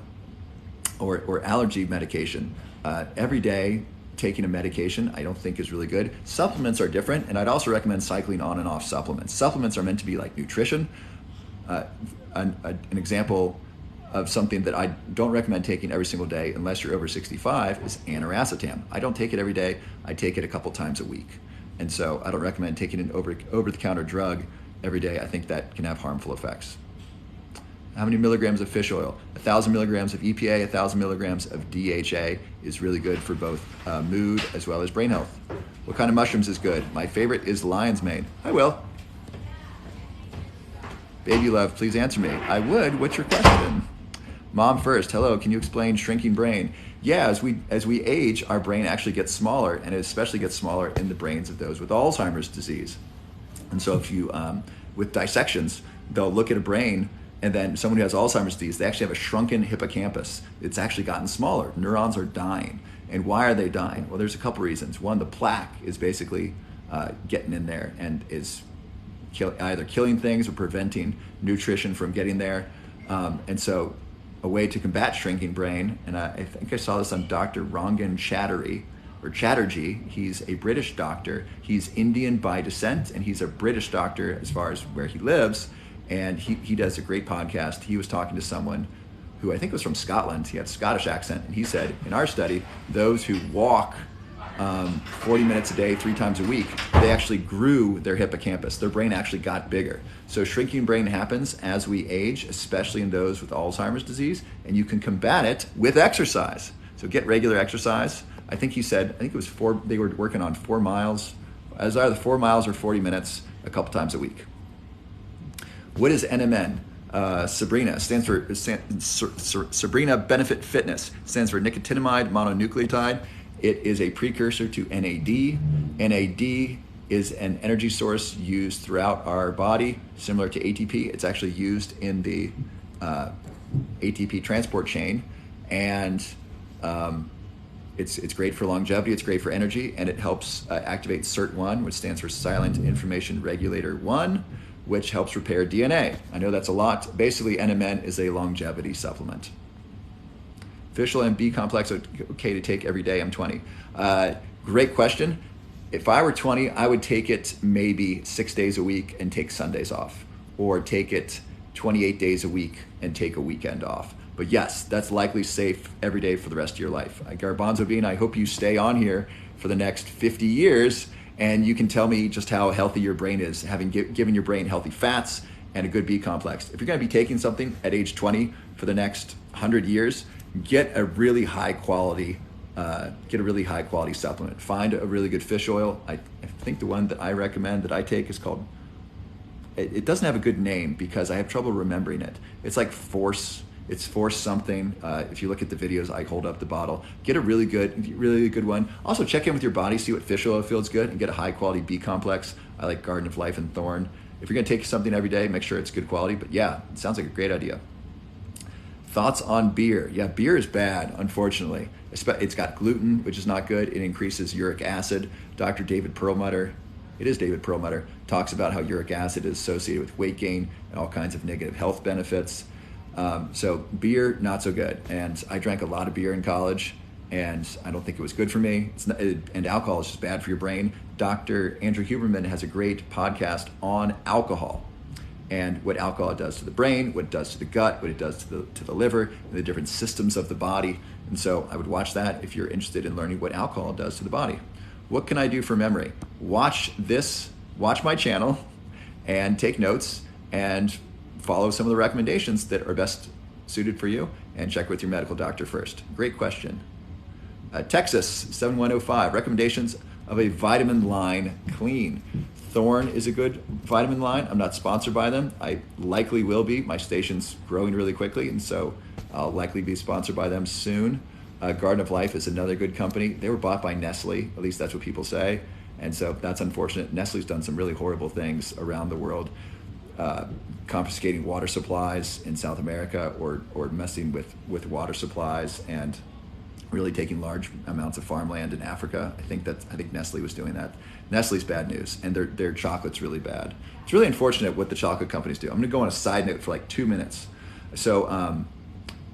or allergy medication. Every day, taking a medication I don't think is really good. Supplements are different, and I'd also recommend cycling on and off supplements. Supplements are meant to be like nutrition. An example of something that I don't recommend taking every single day unless you're over 65 is aniracetam. I don't take it every day. I take it a couple times a week. And so I don't recommend taking an over-the-counter drug every day. I think that can have harmful effects. How many milligrams of fish oil? 1,000 milligrams of EPA, 1,000 milligrams of DHA is really good for both mood as well as brain health. What kind of mushrooms is good? My favorite is lion's mane. I will. Baby love, please answer me. I would. What's your question? Mom first. Hello. Can you explain shrinking brain? Yeah, as we age, our brain actually gets smaller, and it especially gets smaller in the brains of those with Alzheimer's disease. And so if you, with dissections, they'll look at a brain, and then someone who has Alzheimer's disease, they actually have a shrunken hippocampus. It's actually gotten smaller. Neurons are dying. And why are they dying? Well, there's a couple reasons. One, the plaque is basically getting in there and is either killing things or preventing nutrition from getting there. And so a way to combat shrinking brain, and I think I saw this on Dr. Rangan Chatterjee. He's a British doctor. He's Indian by descent, and he's a British doctor as far as where he lives. And he does a great podcast. He was talking to someone who I think was from Scotland. He had a Scottish accent, and he said, in our study, those who walk 40 minutes a day, 3 times a week, they actually grew their hippocampus. Their brain actually got bigger. So shrinking brain happens as we age, especially in those with Alzheimer's disease, and you can combat it with exercise. So get regular exercise. I think he said, I think it was they were working on 4 miles, as either 4 miles or 40 minutes a couple times a week. What is NMN? Sabrina stands for Sabrina Benefit Fitness. Stands for nicotinamide mononucleotide. It is a precursor to NAD. NAD is an energy source used throughout our body, similar to ATP. It's actually used in the ATP transport chain, and it's great for longevity. It's great for energy, and it helps activate SIRT1, which stands for Silent Information Regulator 1, which helps repair DNA. I know that's a lot. Basically, NMN is a longevity supplement. Fish oil and B complex, okay to take every day. I'm 20. Great question. If I were 20, I would take it maybe 6 days a week and take Sundays off, or take it 28 days a week and take a weekend off. But yes, that's likely safe every day for the rest of your life. Garbanzo Bean, I hope you stay on here for the next 50 years, and you can tell me just how healthy your brain is, having given your brain healthy fats and a good B complex. If you're gonna be taking something at age 20 for the next 100 years, get a really high quality supplement. Find a really good fish oil. I think the one that I recommend that I take is called, it doesn't have a good name because I have trouble remembering it. It's like it's Force something. If you look at the videos, I hold up the bottle. Get a really good one. Also check in with your body, see what fish oil feels good, and get a high quality B complex. I like Garden of Life and Thorn. If you're gonna take something every day, make sure it's good quality, but yeah, it sounds like a great idea. Thoughts on beer? Yeah, beer is bad, unfortunately. It's got gluten, which is not good. It increases uric acid. Dr. David Perlmutter, it is David Perlmutter, talks about how uric acid is associated with weight gain and all kinds of negative health benefits. So beer, not so good. And I drank a lot of beer in college, and I don't think it was good for me. And alcohol is just bad for your brain. Dr. Andrew Huberman has a great podcast on alcohol and what alcohol does to the brain, what it does to the gut, what it does to the liver, and the different systems of the body. And so I would watch that if you're interested in learning what alcohol does to the body. What can I do for memory? Watch my channel and take notes and follow some of the recommendations that are best suited for you, and check with your medical doctor first. Great question. Texas 7105, recommendations of a vitamin line clean. Thorn is a good vitamin line. I'm not sponsored by them. I likely will be. My station's growing really quickly, and so I'll likely be sponsored by them soon. Garden of Life is another good company. They were bought by Nestle, at least that's what people say, and so that's unfortunate. Nestle's done some really horrible things around the world, confiscating water supplies in South America, or messing with water supplies, and really taking large amounts of farmland in Africa. I think Nestle was doing that. Nestle's bad news, and their chocolate's really bad. It's really unfortunate what the chocolate companies do. I'm gonna go on a side note for like 2 minutes. So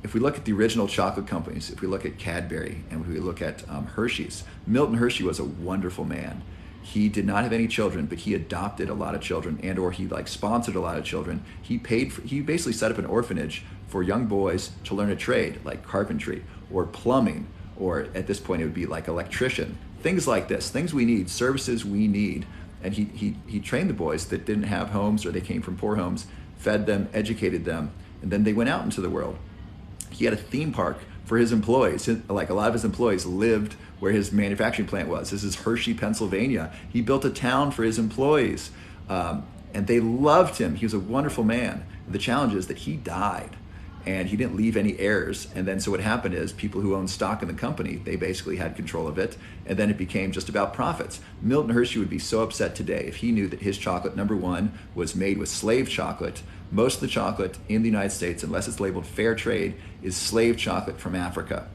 if we look at the original chocolate companies, if we look at Cadbury and if we look at Hershey's, Milton Hershey was a wonderful man. He did not have any children, but he adopted a lot of children, and or he sponsored a lot of children. He basically set up an orphanage for young boys to learn a trade like carpentry or plumbing, or at this point it would be like electrician, things like this, things we need, services we need. And he trained the boys that didn't have homes or they came from poor homes, fed them, educated them, and then they went out into the world. He had a theme park for his employees. Like a lot of his employees lived where his manufacturing plant was. This is Hershey, Pennsylvania. He built a town for his employees, and they loved him. He was a wonderful man. The challenge is that he died, and he didn't leave any heirs. And then so what happened is people who owned stock in the company, they basically had control of it, and then it became just about profits. Milton Hershey would be so upset today if he knew that his chocolate, number one, was made with slave chocolate. Most of the chocolate in the United States, unless it's labeled fair trade, is slave chocolate from Africa.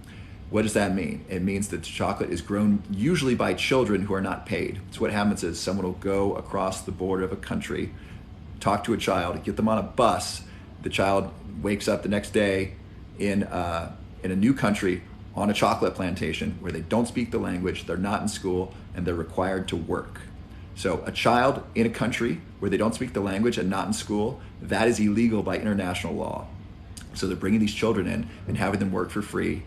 What does that mean? It means that chocolate is grown usually by children who are not paid. So what happens is someone will go across the border of a country, talk to a child, get them on a bus. The child wakes up the next day in a new country on a chocolate plantation where they don't speak the language, they're not in school, and they're required to work. So a child in a country where they don't speak the language and not in school, that is illegal by international law. So they're bringing these children in and having them work for free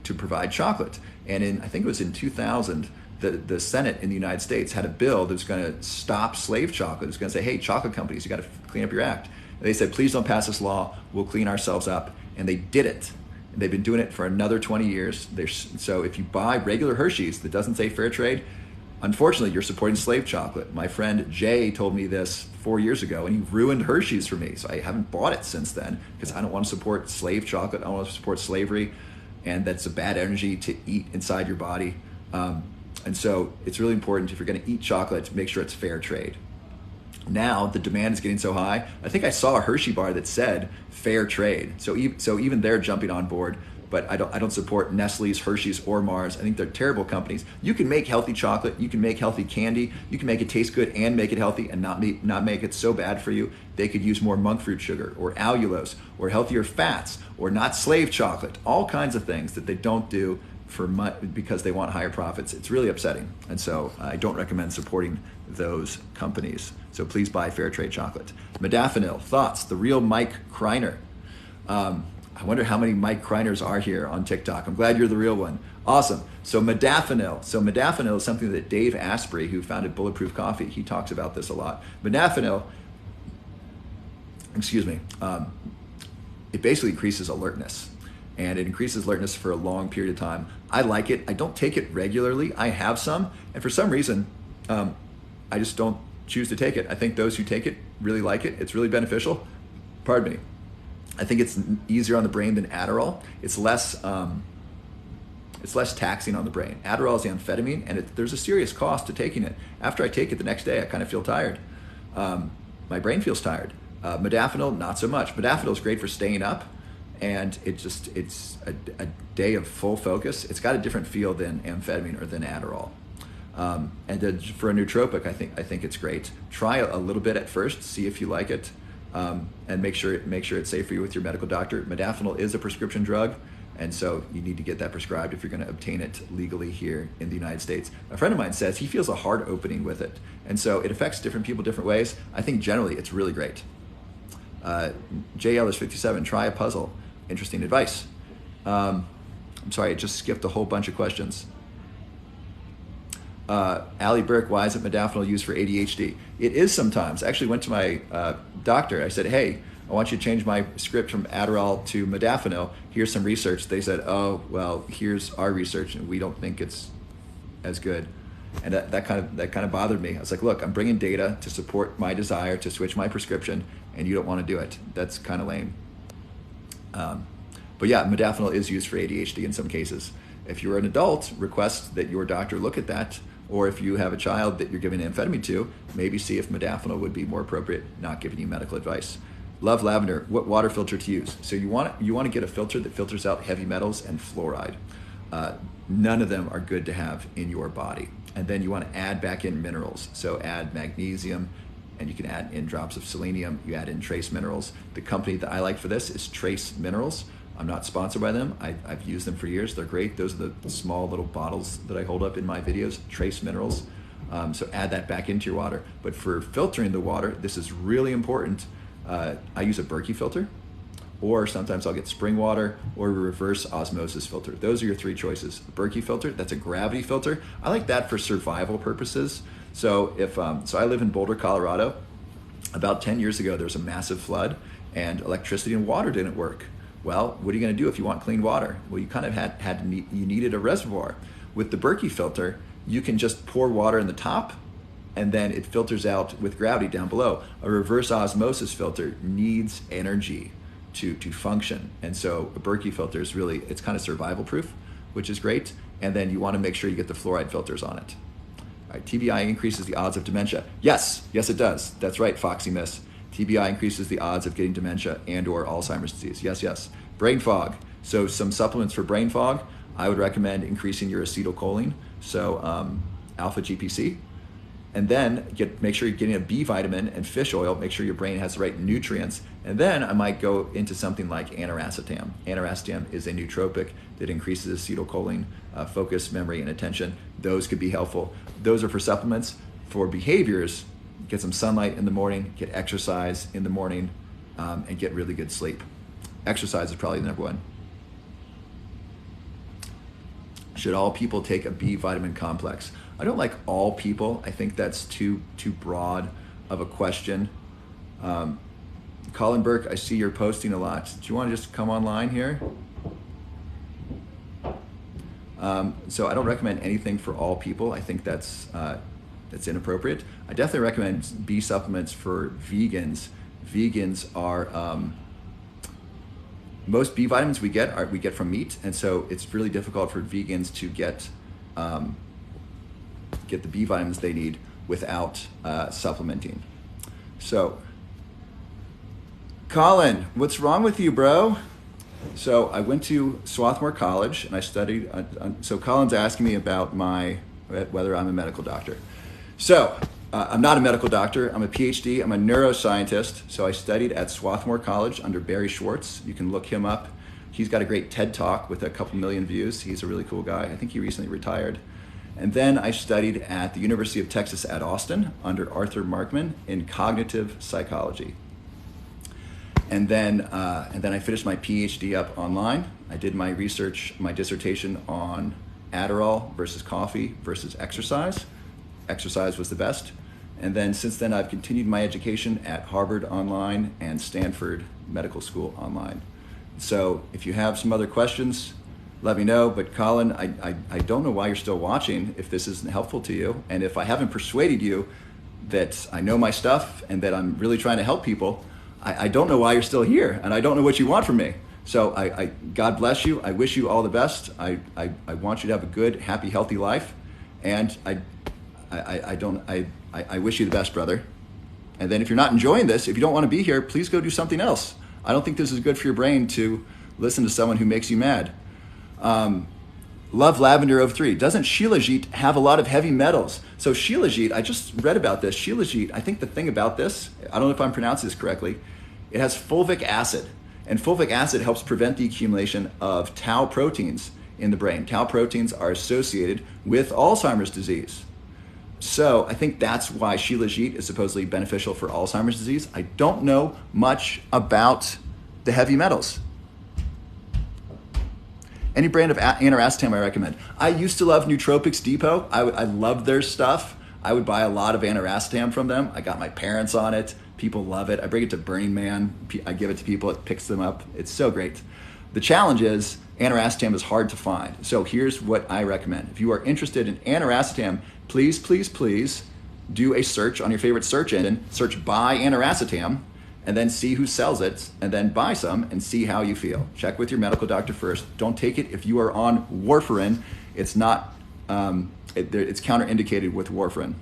to provide chocolate. And I think it was in 2000, the Senate in the United States had a bill that was going to stop slave chocolate. It was going to say, hey, chocolate companies, you got to clean up your act. And they said, please don't pass this law. We'll clean ourselves up. And they did it. And they've been doing it for another 20 years. So if you buy regular Hershey's that doesn't say fair trade, unfortunately, you're supporting slave chocolate. My friend Jay told me this 4 years ago, and he ruined Hershey's for me. So I haven't bought it since then because I don't want to support slave chocolate. I don't want to support slavery. And that's a bad energy to eat inside your body. And so it's really important, if you're going to eat chocolate, to make sure it's fair trade. Now the demand is getting so high. I think I saw a Hershey bar that said fair trade. So even they're jumping on board. But I don't support Nestle's, Hershey's, or Mars. I think they're terrible companies. You can make healthy chocolate. You can make healthy candy. You can make it taste good and make it healthy and not make it so bad for you. They could use more monk fruit sugar or allulose or healthier fats or not slave chocolate. All kinds of things that they don't do because they want higher profits. It's really upsetting. And so I don't recommend supporting those companies. So please buy fair trade chocolate. Modafinil, thoughts? The real Mike Kreiner. I wonder how many Mike Kreiners are here on TikTok. I'm glad you're the real one. Awesome. So modafinil. So modafinil is something that Dave Asprey, who founded Bulletproof Coffee, he talks about this a lot. Modafinil, it basically increases alertness. and it increases alertness for a long period of time. I like it. I don't take it regularly. I have some, and for some reason, I just don't choose to take it. I think those who take it really like it. It's really beneficial. Pardon me. I think it's easier on the brain than Adderall. It's less taxing on the brain. Adderall is the amphetamine, and there's a serious cost to taking it. After I take it the next day, I kind of feel tired. My brain feels tired. Modafinil, not so much. Modafinil is great for staying up, and it's a day of full focus. It's got a different feel than amphetamine or than Adderall. For a nootropic, I think it's great. Try a little bit at first, see if you like it, and make sure it's safe for you with your medical doctor. Modafinil is a prescription drug, and so you need to get that prescribed if you're going to obtain it legally here in the United States. A friend of mine says he feels a heart opening with it, and so it affects different people different ways. I think generally it's really great. J. Ellis 57, try a puzzle. Interesting advice. I'm sorry, I just skipped a whole bunch of questions. Allie Burke, why isn't modafinil used for ADHD? It is sometimes. I actually went to my doctor. I said, hey, I want you to change my script from Adderall to modafinil. Here's some research. They said, oh, well, here's our research, and we don't think it's as good. And that kind of bothered me. I was like, look, I'm bringing data to support my desire to switch my prescription, and you don't want to do it. That's kind of lame. But yeah, modafinil is used for ADHD in some cases. If you're an adult, request that your doctor look at that. Or if you have a child that you're giving amphetamine to, maybe see if modafinil would be more appropriate, not giving you medical advice. Love Lavender, what water filter to use? So you want to get a filter that filters out heavy metals and fluoride. None of them are good to have in your body. And then you want to add back in minerals. So add magnesium, and you can add in drops of selenium. You add in trace minerals. The company that I like for this is Trace Minerals. I'm not sponsored by them. I've used them for years. They're great. Those are the small little bottles that I hold up in my videos, Trace Minerals. So add that back into your water. But for filtering the water, this is really important. I use a Berkey filter, or sometimes I'll get spring water or a reverse osmosis filter. Those are your three choices. Berkey filter, that's a gravity filter. I like that for survival purposes. So I live in Boulder, Colorado. About 10 years ago, there was a massive flood, and electricity and water didn't work. Well, what are you going to do if you want clean water? Well, you kind of you needed a reservoir. With the Berkey filter, you can just pour water in the top, and then it filters out with gravity down below. A reverse osmosis filter needs energy to function, and so a Berkey filter is it's kind of survival proof, which is great. And then you want to make sure you get the fluoride filters on it. All right, TBI increases the odds of dementia. Yes, it does. That's right, Foxy Miss. TBI increases the odds of getting dementia and or Alzheimer's disease. Yes. Brain fog. So some supplements for brain fog. I would recommend increasing your acetylcholine, so alpha GPC. And then make sure you're getting a B vitamin and fish oil. Make sure your brain has the right nutrients. And then I might go into something like aniracetam. Aniracetam is a nootropic that increases acetylcholine, focus, memory, and attention. Those could be helpful. Those are for supplements. For behaviors, get some sunlight in the morning, get exercise in the morning, and get really good sleep. Exercise is probably the number one. Should all people take a B vitamin complex? I don't like all people. I think that's too broad of a question. Colin Burke, I see you're posting a lot. Do you want to just come online here? So I don't recommend anything for all people. I think that's inappropriate. I definitely recommend B supplements for vegans. Vegans are most B vitamins we get from meat, and so it's really difficult for vegans to get the B vitamins they need without supplementing. So, Colin, what's wrong with you, bro? So I went to Swarthmore College and I studied. So Colin's asking me about whether I'm a medical doctor. So I'm not a medical doctor. I'm a PhD. I'm a neuroscientist. So I studied at Swarthmore College under Barry Schwartz. You can look him up. He's got a great TED Talk with a couple million views. He's a really cool guy. I think he recently retired. And then I studied at the University of Texas at Austin under Arthur Markman in cognitive psychology. And then I finished my PhD up online. I did my research, my dissertation on Adderall versus coffee versus exercise. Exercise was the best. And then since then I've continued my education at Harvard online and Stanford Medical School online. So if you have some other questions, let me know. But Colin, I don't know why you're still watching if this isn't helpful to you. And if I haven't persuaded you that I know my stuff and that I'm really trying to help people, I don't know why you're still here, and I don't know what you want from me. So God bless you. I wish you all the best. I want you to have a good, happy, healthy life. And I wish you the best, brother. And then if you're not enjoying this, if you don't want to be here, please go do something else. I don't think this is good for your brain to listen to someone who makes you mad. Love Lavender 03. Doesn't Shilajit have a lot of heavy metals? So Shilajit, I just read about this. Shilajit, I think the thing about this, I don't know if I'm pronouncing this correctly, it has fulvic acid. And fulvic acid helps prevent the accumulation of tau proteins in the brain. Tau proteins are associated with Alzheimer's disease. So I think that's why Shilajit is supposedly beneficial for Alzheimer's disease. I don't know much about the heavy metals. Any brand of aniracetam I recommend. I used to love Nootropics Depot. I love their stuff. I would buy a lot of aniracetam from them. I got my parents on it. People love it. I bring it to Burning Man. I give it to people. It picks them up. It's so great. The challenge is aniracetam is hard to find. So here's what I recommend. If you are interested in aniracetam, please, please, please do a search on your favorite search engine. Search buy aniracetam, and then see who sells it, and then buy some and see how you feel. Check with your medical doctor first. Don't take it if you are on warfarin. It's not, it's counterindicated with warfarin.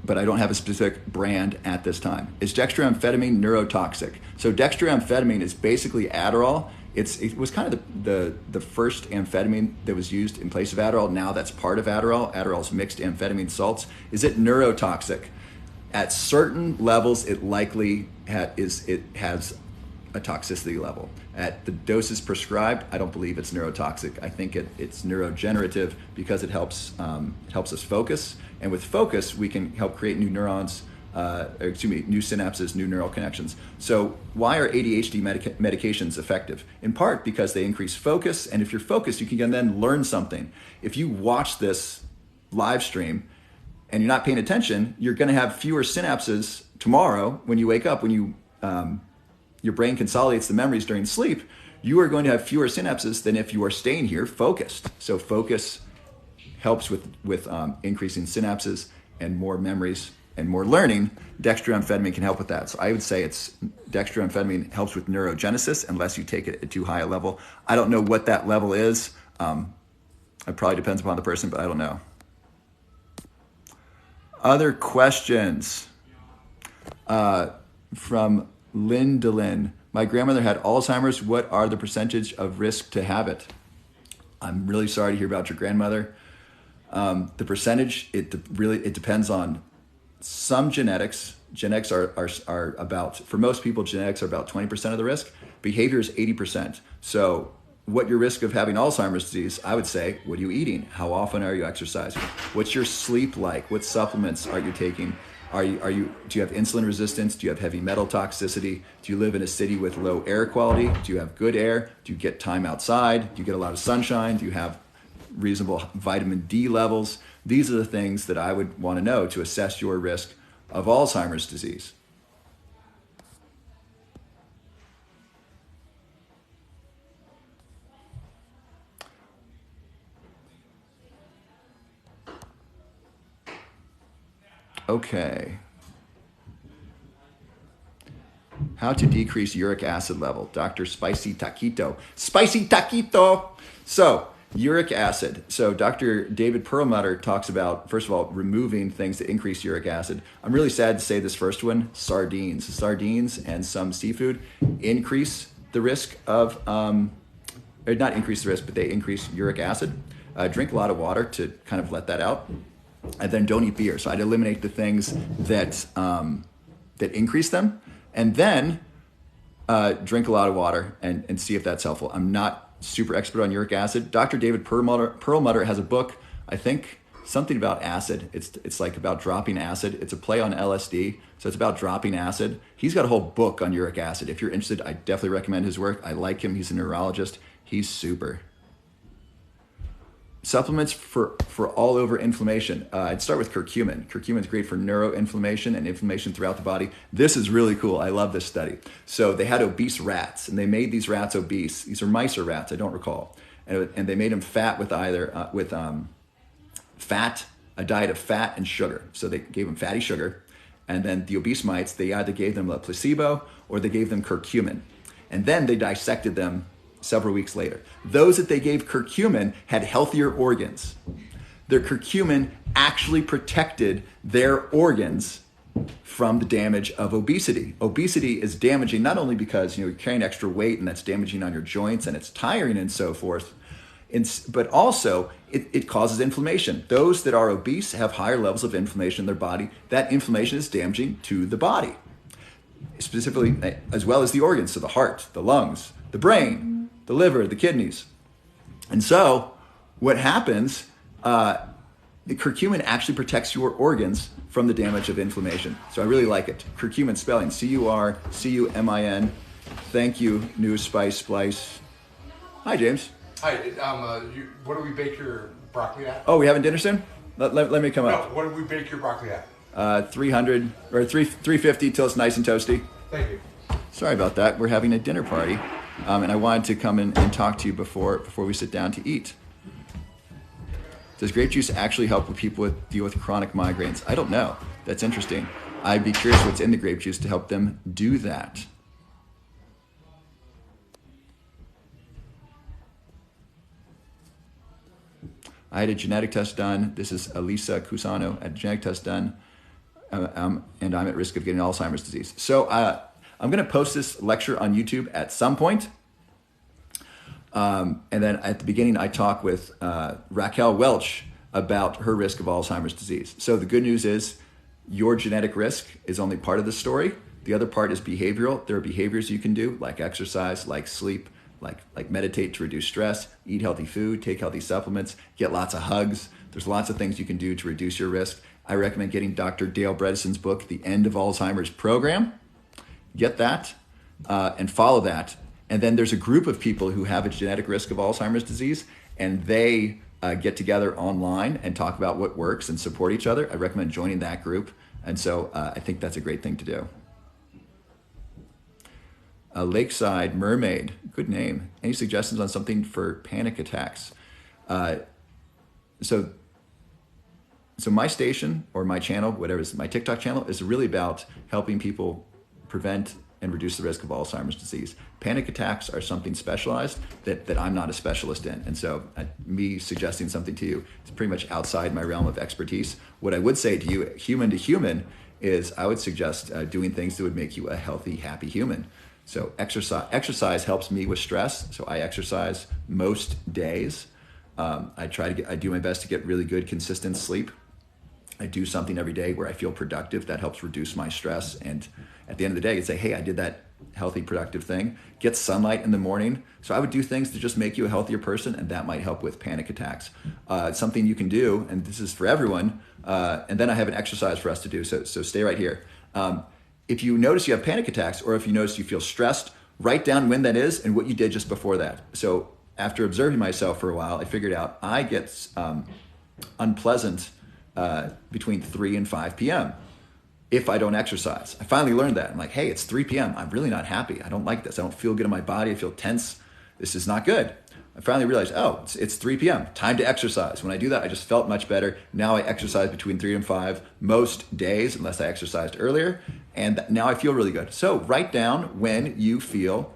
But I don't have a specific brand at this time. Is dextroamphetamine neurotoxic? So dextroamphetamine is basically Adderall. It was kind of the first amphetamine that was used in place of Adderall. Now that's part of Adderall. Adderall's mixed amphetamine salts. Is it neurotoxic? At certain levels, it likely has a toxicity level. At the doses prescribed, I don't believe it's neurotoxic. I think it's neurogenerative because it helps us focus. And with focus, we can help create new neurons, new synapses, new neural connections. So why are ADHD medications effective? In part because they increase focus. And if you're focused, you can then learn something. If you watch this live stream and you're not paying attention, you're going to have fewer synapses tomorrow when you wake up, when your brain consolidates the memories during sleep. You are going to have fewer synapses than if you are staying here focused. So focus helps with increasing synapses and more memories and more learning. Dextroamphetamine can help with that. So I would say dextroamphetamine helps with neurogenesis unless you take it at too high a level. I don't know what that level is. It probably depends upon the person, but I don't know. Other questions from Lindalyn. My grandmother had Alzheimer's. What are the percentage of risk to have it? I'm really sorry to hear about your grandmother. The percentage, it depends on some genetics. Genetics are about, for most people, genetics are about 20% of the risk. Behavior is 80%. So what your risk of having Alzheimer's disease, I would say, what are you eating? How often are you exercising? What's your sleep like? What supplements are you taking? Do you have insulin resistance? Do you have heavy metal toxicity? Do you live in a city with low air quality? Do you have good air? Do you get time outside? Do you get a lot of sunshine? Do you have reasonable vitamin D levels? These are the things that I would want to know to assess your risk of Alzheimer's disease. Okay. How to decrease uric acid level. Dr. Spicy Taquito. Spicy Taquito! So, uric acid. So Dr. David Perlmutter talks about, first of all, removing things that increase uric acid. I'm really sad to say this first one, sardines. Sardines and some seafood increase the risk of, or not increase the risk, but they increase uric acid. Drink a lot of water to kind of let that out. And then don't eat beer. So I'd eliminate the things that increase them. And then drink a lot of water and see if that's helpful. I'm not super expert on uric acid. Dr. David Perlmutter has a book, I think, something about acid. It's like about dropping acid. It's a play on LSD, so it's about dropping acid. He's got a whole book on uric acid. If you're interested, I definitely recommend his work. I like him. He's a neurologist. He's super. supplements for all over inflammation. I'd start with curcumin. Curcumin is great for neuroinflammation and inflammation throughout the body. This is really cool. I love this study. So they had obese rats, and they made these rats obese. These are mice or rats, I don't recall. And they made them fat with fat, a diet of fat and sugar. So they gave them fatty sugar. And then the obese mites, they either gave them a placebo or they gave them curcumin. And then they dissected them several weeks later. Those that they gave curcumin had healthier organs. Their curcumin actually protected their organs from the damage of obesity. Obesity is damaging not only because you're carrying extra weight and that's damaging on your joints and it's tiring and so forth, but also it causes inflammation. Those that are obese have higher levels of inflammation in their body. That inflammation is damaging to the body, specifically as well as the organs, so the heart, the lungs, the brain, the liver, the kidneys. And so what happens, the curcumin actually protects your organs from the damage of inflammation. So I really like it. Curcumin spelling, C-U-R-C-U-M-I-N. Thank you, New Spice Splice. Hi, James. Hi, what do we bake your broccoli at? Oh, we having dinner soon? Let me come up. No, what do we bake your broccoli at? 300 or 350 till it's nice and toasty. Thank you. Sorry about that. We're having a dinner party, and I wanted to come in and talk to you before we sit down to eat. Does grape juice actually help with people deal with chronic migraines? I don't know. That's interesting. I'd be curious what's in the grape juice to help them do that. I had a genetic test done. This is Elisa Cusano. I had a genetic test done, and I'm at risk of getting Alzheimer's disease. So I'm going to post this lecture on YouTube at some point. And then at the beginning, I talk with Raquel Welch about her risk of Alzheimer's disease. So the good news is your genetic risk is only part of the story. The other part is behavioral. There are behaviors you can do, like exercise, like sleep, like meditate to reduce stress, eat healthy food, take healthy supplements, get lots of hugs. There's lots of things you can do to reduce your risk. I recommend getting Dr. Dale Bredesen's book, The End of Alzheimer's Program. Get that and follow that. And then there's a group of people who have a genetic risk of Alzheimer's disease, and they get together online and talk about what works and support each other. I recommend joining that group. And so I think that's a great thing to do. Lakeside Mermaid, good name. Any suggestions on something for panic attacks? So my station or my channel, whatever it is, my TikTok channel is really about helping people prevent and reduce the risk of Alzheimer's disease. Panic attacks are something specialized that I'm not a specialist in. And so me suggesting something to you is pretty much outside my realm of expertise. What I would say to you, human to human, is I would suggest doing things that would make you a healthy, happy human. So exercise helps me with stress. So I exercise most days. I do my best to get really good, consistent sleep. I do something every day where I feel productive. That helps reduce my stress. And at the end of the day, you say, hey, I did that healthy, productive thing. Get sunlight in the morning. So I would do things to just make you a healthier person, and that might help with panic attacks. Something you can do, and this is for everyone, and then I have an exercise for us to do. So stay right here. If you notice you have panic attacks, or if you notice you feel stressed, write down when that is and what you did just before that. So after observing myself for a while, I figured out I get unpleasant between 3 and 5 p.m. if I don't exercise. I finally learned that. I'm like, hey, it's 3 p.m. I'm really not happy. I don't like this. I don't feel good in my body. I feel tense. This is not good. I finally realized, oh, it's 3 p.m. Time to exercise. When I do that, I just felt much better. Now I exercise between 3 and 5 most days, unless I exercised earlier. And now I feel really good. So write down when you have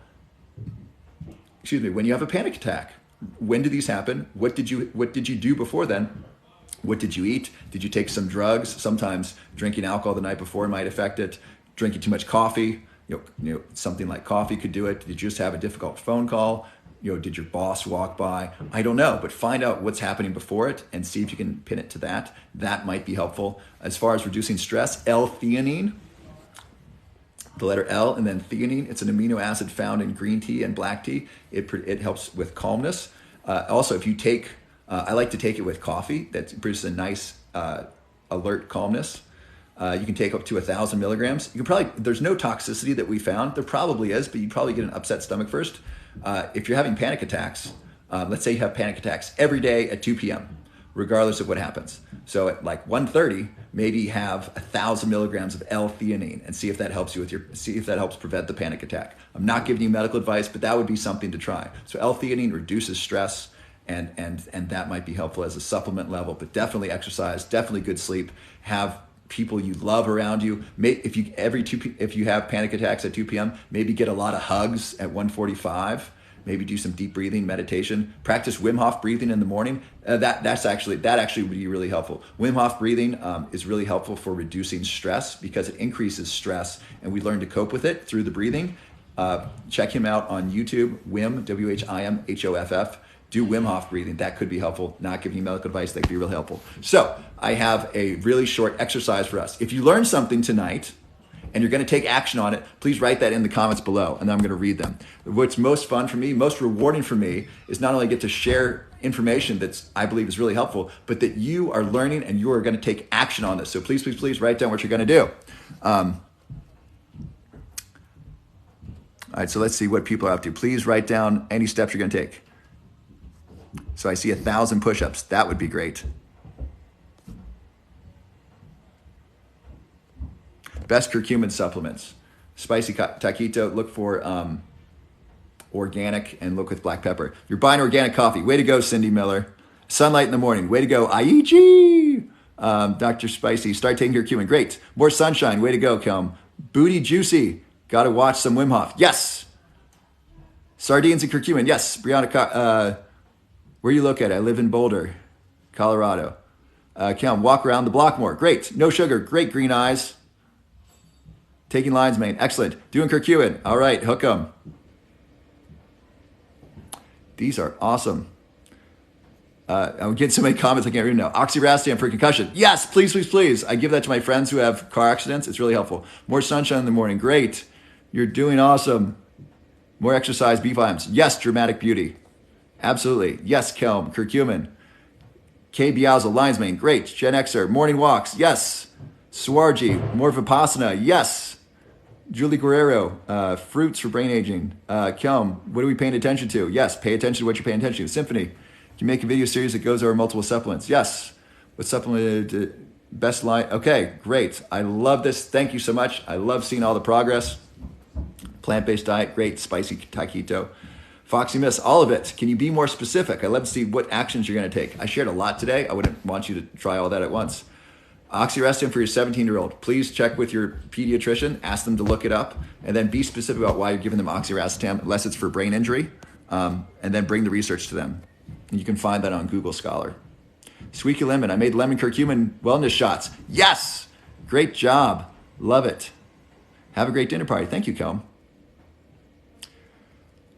a panic attack. When do these happen? What did you do before then? What did you eat? Did you take some drugs? Sometimes drinking alcohol the night before might affect it. Drinking too much coffee, something like coffee could do it. Did you just have a difficult phone call? Did your boss walk by? I don't know, but find out what's happening before it and see if you can pin it to that. That might be helpful. As far as reducing stress, L-theanine, the letter L and then theanine, it's an amino acid found in green tea and black tea. It helps with calmness. Also, if you take, I like to take it with coffee. That produces a nice alert calmness. You can take up to 1,000 milligrams. There's no toxicity that we found. There probably is, but you probably get an upset stomach first. If you're having panic attacks, let's say you have panic attacks every day at 2 p.m., regardless of what happens. So at like 1:30, maybe have 1,000 milligrams of L-theanine and see if that helps prevent the panic attack. I'm not giving you medical advice, but that would be something to try. So L-theanine reduces stress, and that might be helpful as a supplement level, but definitely exercise, definitely good sleep, have people you love around you. If you have panic attacks at 2 p.m., maybe get a lot of hugs at 1:45. Maybe do some deep breathing, meditation. Practice Wim Hof breathing in the morning. That actually would be really helpful. Wim Hof breathing is really helpful for reducing stress because it increases stress, and we learn to cope with it through the breathing. Check him out on YouTube, Wim, W-H-I-M-H-O-F-F. Do Wim Hof breathing. That could be helpful. Not giving you medical advice. That could be real helpful. So I have a really short exercise for us. If you learned something tonight, and you're going to take action on it, please write that in the comments below, and I'm going to read them. What's most fun for me, most rewarding for me, is not only get to share information that's I believe is really helpful, but that you are learning and you are going to take action on this. So please, please, please write down what you're going to do. All right, so let's see what people are up to. Please write down any steps you're going to take. So I see 1,000 push-ups. That would be great. Best curcumin supplements. Spicy taquito, look for organic and look with black pepper. You're buying organic coffee. Way to go, Cindy Miller. Sunlight in the morning. Way to go, Aichi. Dr. Spicy, start taking curcumin. Great. More sunshine. Way to go, Kelm. Booty juicy. Got to watch some Wim Hof. Yes. Sardines and curcumin. Yes. Brianna, where you look at? I live in Boulder, Colorado. Kelm, walk around the block more. Great. No sugar. Great green eyes. Taking lion's mane. Excellent. Doing curcumin. All right. Hook 'em. These are awesome. I'm getting so many comments I can't read now. Oxyrastan for concussion. Yes, please, please, please. I give that to my friends who have car accidents. It's really helpful. More sunshine in the morning. Great. You're doing awesome. More exercise, B vitamins. Yes, dramatic beauty. Absolutely. Yes, Kelm. Curcumin. K. Biazza, lion's mane. Great. Gen Xer. Morning walks. Yes. Swarji. More Vipassana. Yes. Julie Guerrero, fruits for brain aging. Kelm, what are we paying attention to? Yes, pay attention to what you're paying attention to. Symphony, can you make a video series that goes over multiple supplements? Yes. What supplement, best line? Okay, great. I love this. Thank you so much. I love seeing all the progress. Plant-based diet, great. Spicy taquito. Foxy Miss, all of it. Can you be more specific? I'd love to see what actions you're going to take. I shared a lot today. I wouldn't want you to try all that at once. Oxyrastan for your 17-year-old. Please check with your pediatrician, ask them to look it up, and then be specific about why you're giving them oxyrastan, unless it's for brain injury, and then bring the research to them. And you can find that on Google Scholar. Squeaky Lemon, I made lemon curcumin wellness shots. Yes! Great job. Love it. Have a great dinner party. Thank you, Kelm.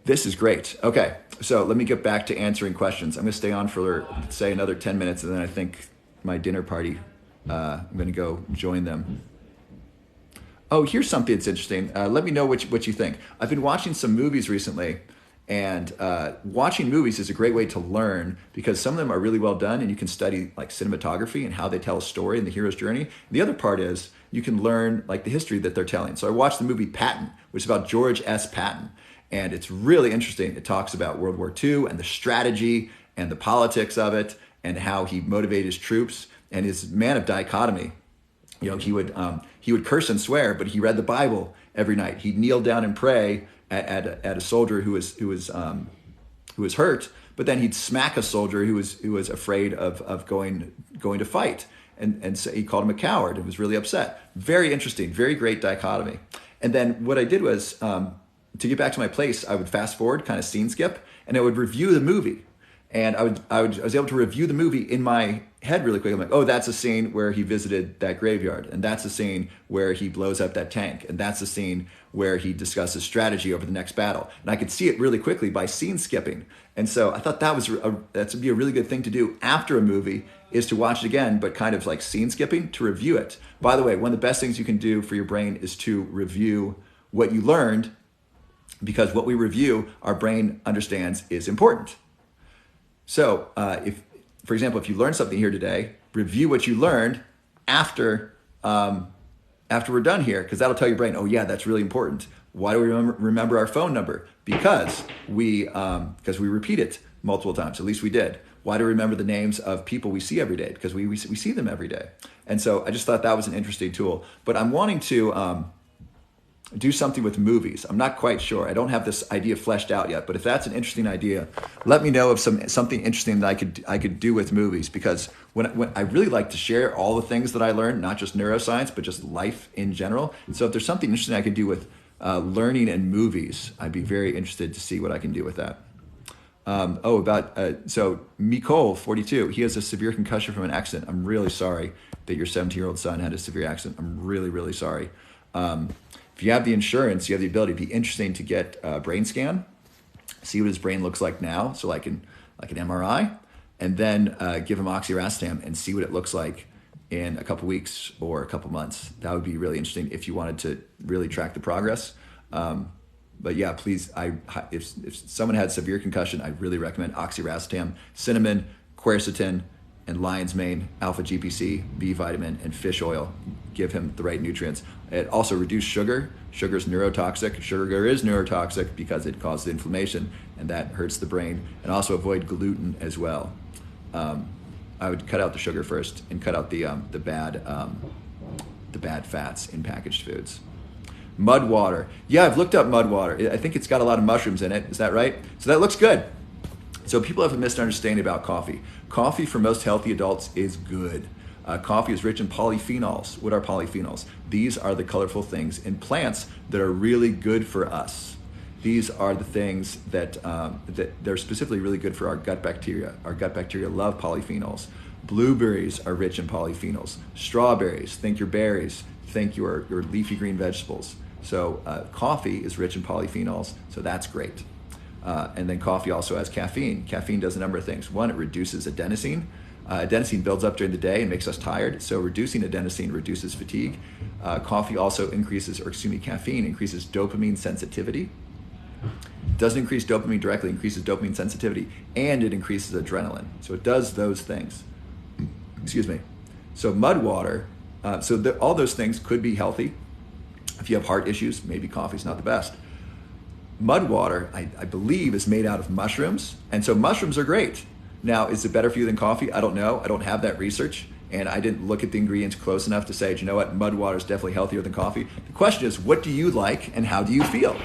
This is great. Okay, so let me get back to answering questions. I'm going to stay on for, say, another 10 minutes, and then I think my dinner party, I'm going to go join them. Oh, here's something that's interesting. Let me know what you think. I've been watching some movies recently, and watching movies is a great way to learn because some of them are really well done, and you can study like cinematography and how they tell a story and the hero's journey. The other part is you can learn like the history that they're telling. So I watched the movie Patton, which is about George S. Patton, and it's really interesting. It talks about World War II and the strategy and the politics of it and how he motivated his troops. And his man of dichotomy, you know, he would curse and swear, but he read the Bible every night. He'd kneel down and pray at a soldier who was hurt, but then he'd smack a soldier who was afraid of going to fight, and so he called him a coward and was really upset. Very interesting, very great dichotomy. And then what I did was to get back to my place, I would fast forward, kind of scene skip, and I would review the movie. And I was able to review the movie in my head really quick. I'm like, oh, that's a scene where he visited that graveyard. And that's a scene where he blows up that tank. And that's a scene where he discusses strategy over the next battle. And I could see it really quickly by scene skipping. And so I thought that would be a really good thing to do after a movie is to watch it again, but kind of like scene skipping to review it. By the way, one of the best things you can do for your brain is to review what you learned, because what we review, our brain understands is important. So if, for example, if you learned something here today, review what you learned after we're done here, because that'll tell your brain, oh yeah, that's really important. Why do we remember our phone number? Because we repeat it multiple times. At least we did. Why do we remember the names of people we see every day? Because we see them every day. And so I just thought that was an interesting tool. But I'm wanting to do something with movies. I'm not quite sure. I don't have this idea fleshed out yet. But if that's an interesting idea, let me know of something interesting that I could do with movies. Because when I really like to share all the things that I learned, not just neuroscience, but just life in general. And so if there's something interesting I could do with learning and movies, I'd be very interested to see what I can do with that. So Mikol, 42, he has a severe concussion from an accident. I'm really sorry that your 17-year-old son had a severe accident. I'm really, really sorry. If you have the insurance, you have the ability. It'd be interesting to get a brain scan, see what his brain looks like now, so like an MRI, and then give him oxiracetam and see what it looks like in a couple weeks or a couple months. That would be really interesting if you wanted to really track the progress. But yeah, please, if someone had severe concussion, I really recommend oxiracetam, cinnamon, quercetin, and lion's mane, alpha GPC, B vitamin, and fish oil. Give him the right nutrients. It also reduces sugar. Sugar is neurotoxic. Sugar is neurotoxic because it causes inflammation, and that hurts the brain. And also avoid gluten as well. I would cut out the sugar first and cut out the bad fats in packaged foods. Mud water. Yeah, I've looked up mud water. I think it's got a lot of mushrooms in it. Is that right? So that looks good. So people have a misunderstanding about coffee. Coffee for most healthy adults is good. Coffee is rich in polyphenols. What are polyphenols? These are the colorful things in plants that are really good for us. These are the things that they're specifically really good for our gut bacteria. Our gut bacteria love polyphenols. Blueberries are rich in polyphenols. Strawberries, think your berries, think your leafy green vegetables. So coffee is rich in polyphenols, so that's great. And then coffee also has caffeine. Caffeine does a number of things. One, it reduces adenosine. Adenosine builds up during the day and makes us tired, so reducing adenosine reduces fatigue. Caffeine increases dopamine sensitivity. It doesn't increase dopamine directly, it increases dopamine sensitivity, and it increases adrenaline. So it does those things. Excuse me. So mud water, all those things could be healthy. If you have heart issues, maybe coffee's not the best. Mud water, I believe, is made out of mushrooms, and so mushrooms are great. Now, is it better for you than coffee? I don't know. I don't have that research, and I didn't look at the ingredients close enough to say, do you know what, mud water is definitely healthier than coffee. The question is, what do you like and how do you feel?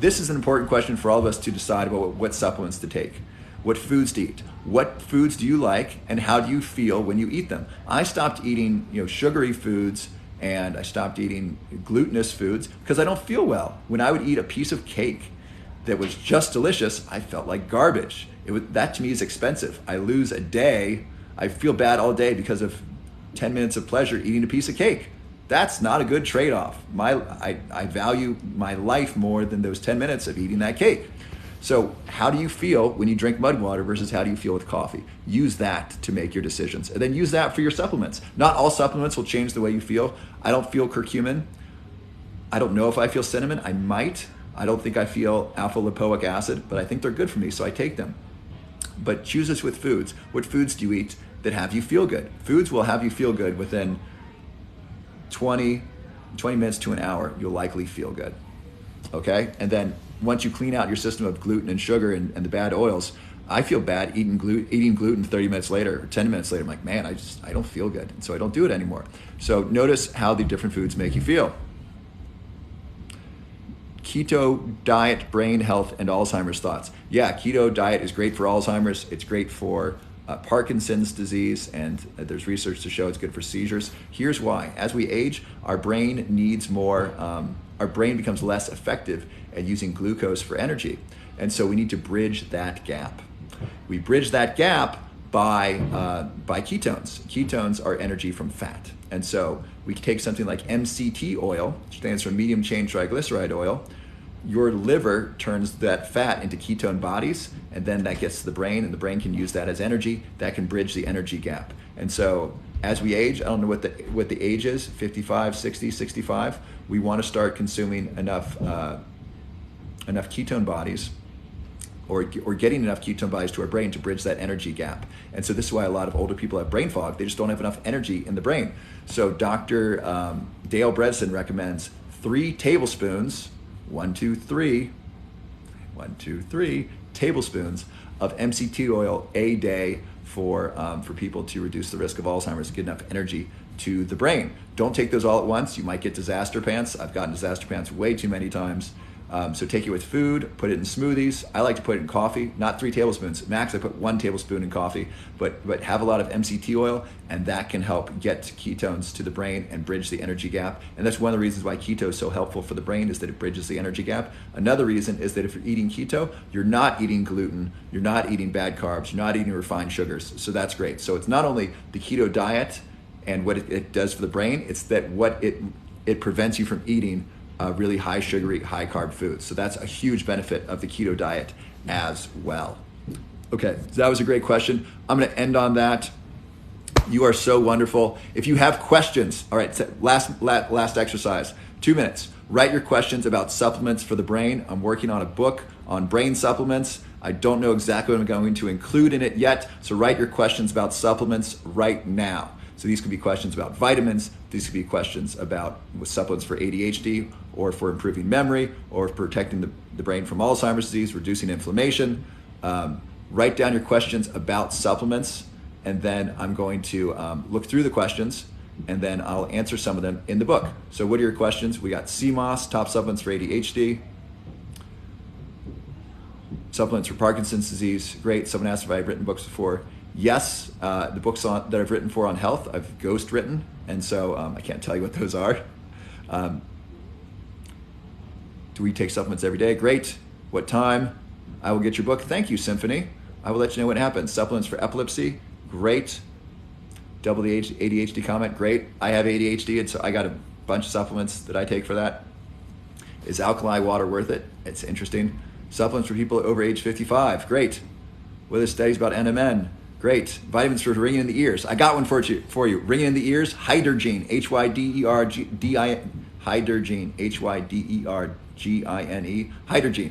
This is an important question for all of us to decide about what supplements to take, what foods to eat. What foods do you like and how do you feel when you eat them? I stopped eating sugary foods and I stopped eating glutinous foods because I don't feel well. When I would eat a piece of cake that was just delicious, I felt like garbage. That to me is expensive. I lose a day. I feel bad all day because of 10 minutes of pleasure eating a piece of cake. That's not a good trade-off. I value my life more than those 10 minutes of eating that cake. So how do you feel when you drink mud water versus how do you feel with coffee? Use that to make your decisions. And then use that for your supplements. Not all supplements will change the way you feel. I don't feel curcumin. I don't know if I feel cinnamon. I might. I don't think I feel alpha lipoic acid, but I think they're good for me, so I take them. But choose this with foods. What foods do you eat that have you feel good? Foods will have you feel good within 20 minutes to an hour. You'll likely feel good. Okay? And then once you clean out your system of gluten and sugar and the bad oils, I feel bad eating gluten 30 minutes later or 10 minutes later. I'm like, man, I don't feel good. And so I don't do it anymore. So notice how the different foods make you feel. Keto diet, brain health, and Alzheimer's thoughts. Yeah, keto diet is great for Alzheimer's. It's great for Parkinson's disease, and there's research to show it's good for seizures. Here's why. As we age, our brain needs more, our brain becomes less effective at using glucose for energy. And so we need to bridge that gap. We bridge that gap by ketones. Ketones are energy from fat. And so we take something like MCT oil, which stands for medium chain triglyceride oil. Your liver turns that fat into ketone bodies, and then that gets to the brain, and the brain can use that as energy. That can bridge the energy gap. And so as we age, I don't know what the age is, 55, 60, 65, we want to start consuming enough ketone bodies or getting enough ketone bodies to our brain to bridge that energy gap. And so this is why a lot of older people have brain fog. They just don't have enough energy in the brain. So Dr. Dale Bredesen recommends 3 tablespoons 1, 2, 3, 1, 2, 3 tablespoons of MCT oil a day for people to reduce the risk of Alzheimer's, get enough energy to the brain. Don't take those all at once. You might get disaster pants. I've gotten disaster pants way too many times. So take it with food, put it in smoothies. I like to put it in coffee, not 3 tablespoons. Max, I put 1 tablespoon in coffee, but have a lot of MCT oil, and that can help get ketones to the brain and bridge the energy gap. And that's one of the reasons why keto is so helpful for the brain, is that it bridges the energy gap. Another reason is that if you're eating keto, you're not eating gluten, you're not eating bad carbs, you're not eating refined sugars. So that's great. So it's not only the keto diet and what it does for the brain, it's that what it prevents you from eating really high sugary, high carb foods. So that's a huge benefit of the keto diet as well. Okay, so that was a great question. I'm gonna end on that. You are so wonderful. If you have questions, all right, last exercise, 2 minutes. Write your questions about supplements for the brain. I'm working on a book on brain supplements. I don't know exactly what I'm going to include in it yet, so write your questions about supplements right now. So these could be questions about vitamins, these could be questions about supplements for ADHD, or for improving memory, or protecting the brain from Alzheimer's disease, reducing inflammation. Write down your questions about supplements, and then I'm going to look through the questions, and then I'll answer some of them in the book. So what are your questions? We got CMOS, top supplements for ADHD, supplements for Parkinson's disease. Great. Someone asked if I've written books before. Yes, the books that I've written for on health, I've ghost written, and so I can't tell you what those are. Do we take supplements every day? Great. What time? I will get your book. Thank you, Symphony. I will let you know what happens. Supplements for epilepsy? Great. Double the ADHD comment? Great. I have ADHD, and so I got a bunch of supplements that I take for that. Is alkali water worth it? It's interesting. Supplements for people over age 55? Great. What are the studies about NMN? Great. Vitamins for ringing in the ears. I got one for you. Ringing in the ears, Hydergine, Hydergine, Hydergine, Hydergine. Hydergine.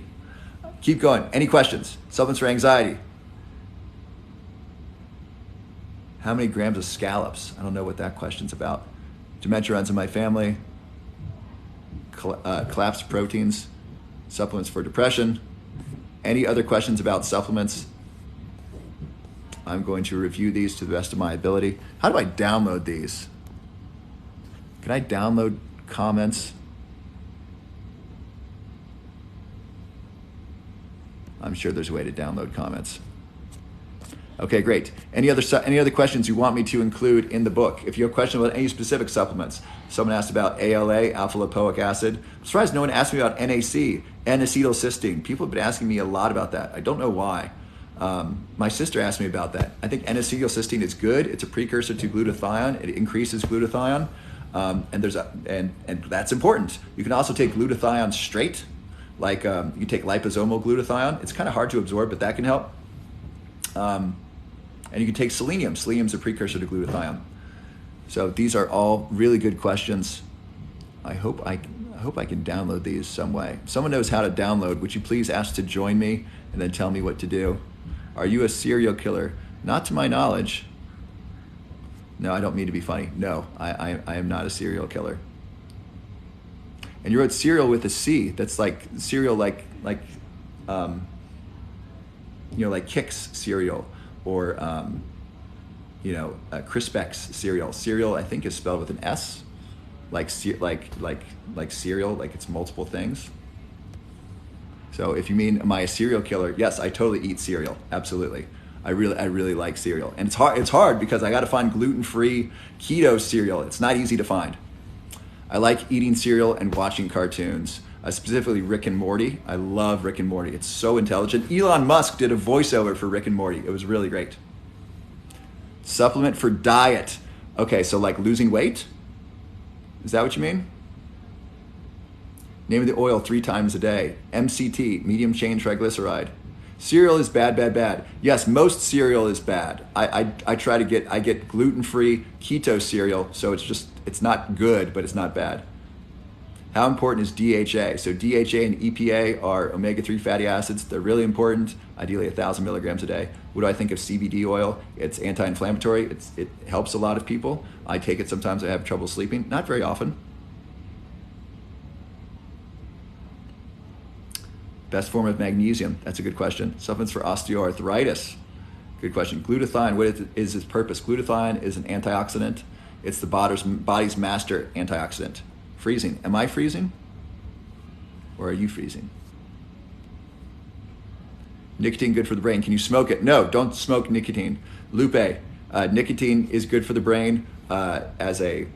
Keep going. Any questions? Supplements for anxiety. How many grams of scallops? I don't know what that question's about. Dementia runs in my family. Collapsed proteins. Supplements for depression. Any other questions about supplements? I'm going to review these to the best of my ability. How do I download these? Can I download comments? I'm sure there's a way to download comments. Okay, great. Any other questions you want me to include in the book? If you have questions about any specific supplements, someone asked about ALA, alpha lipoic acid. I'm surprised no one asked me about NAC, N-acetylcysteine. People have been asking me a lot about that. I don't know why. My sister asked me about that. I think N-acetylcysteine is good. It's a precursor to glutathione. It increases glutathione, and that's important. You can also take glutathione straight, like you can take liposomal glutathione. It's kind of hard to absorb, but that can help. And you can take selenium. Selenium is a precursor to glutathione. So these are all really good questions. I hope I can download these some way. If someone knows how to download, would you please ask to join me and then tell me what to do? Are you a serial killer? Not to my knowledge. No, I don't mean to be funny. No, I am not a serial killer. And you wrote cereal with a C. That's like cereal, like Kix cereal, or Crispex cereal. Cereal, I think, is spelled with an S, like cereal, like it's multiple things. So if you mean, am I a serial killer? Yes, I totally eat cereal. Absolutely. I really like cereal. And it's hard because I got to find gluten-free keto cereal. It's not easy to find. I like eating cereal and watching cartoons. Specifically Rick and Morty. I love Rick and Morty. It's so intelligent. Elon Musk did a voiceover for Rick and Morty. It was really great. Supplement for diet. Okay, so like losing weight? Is that what you mean? Name of the oil 3 times a day. MCT, medium chain triglyceride. Cereal is bad. Yes, most cereal is bad. I get gluten-free keto cereal, so it's not good, but it's not bad. How important is DHA? So DHA and EPA are omega-3 fatty acids. They're really important, ideally 1,000 milligrams a day. What do I think of CBD oil? It's anti-inflammatory. It helps a lot of people. I take it sometimes. I have trouble sleeping. Not very often. Best form of magnesium? That's a good question. Supplements for osteoarthritis? Good question. Glutathione, what is its purpose? Glutathione is an antioxidant. It's the body's master antioxidant. Freezing. Am I freezing? Or are you freezing? Nicotine good for the brain. Can you smoke it? No, don't smoke nicotine. Lupe, nicotine is good for the brain as a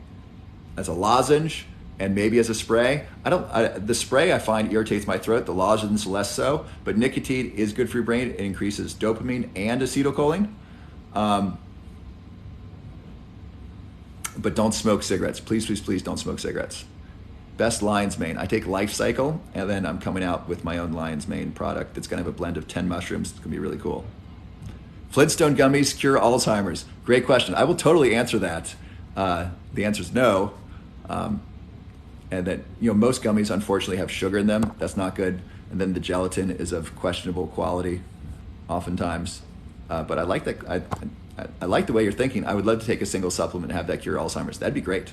lozenge and maybe as a spray. The spray I find irritates my throat. The lozenge less so. But nicotine is good for your brain. It increases dopamine and acetylcholine. But don't smoke cigarettes. Please, please, please don't smoke cigarettes. Best lion's mane. I take Life Cycle, and then I'm coming out with my own lion's mane product that's going to have a blend of 10 mushrooms. It's going to be really cool. Flintstone gummies cure Alzheimer's. Great question. I will totally answer that. The answer is no. And that, most gummies unfortunately have sugar in them. That's not good. And then the gelatin is of questionable quality oftentimes. But I like that. I like the way you're thinking. I would love to take a single supplement and have that cure Alzheimer's. That'd be great.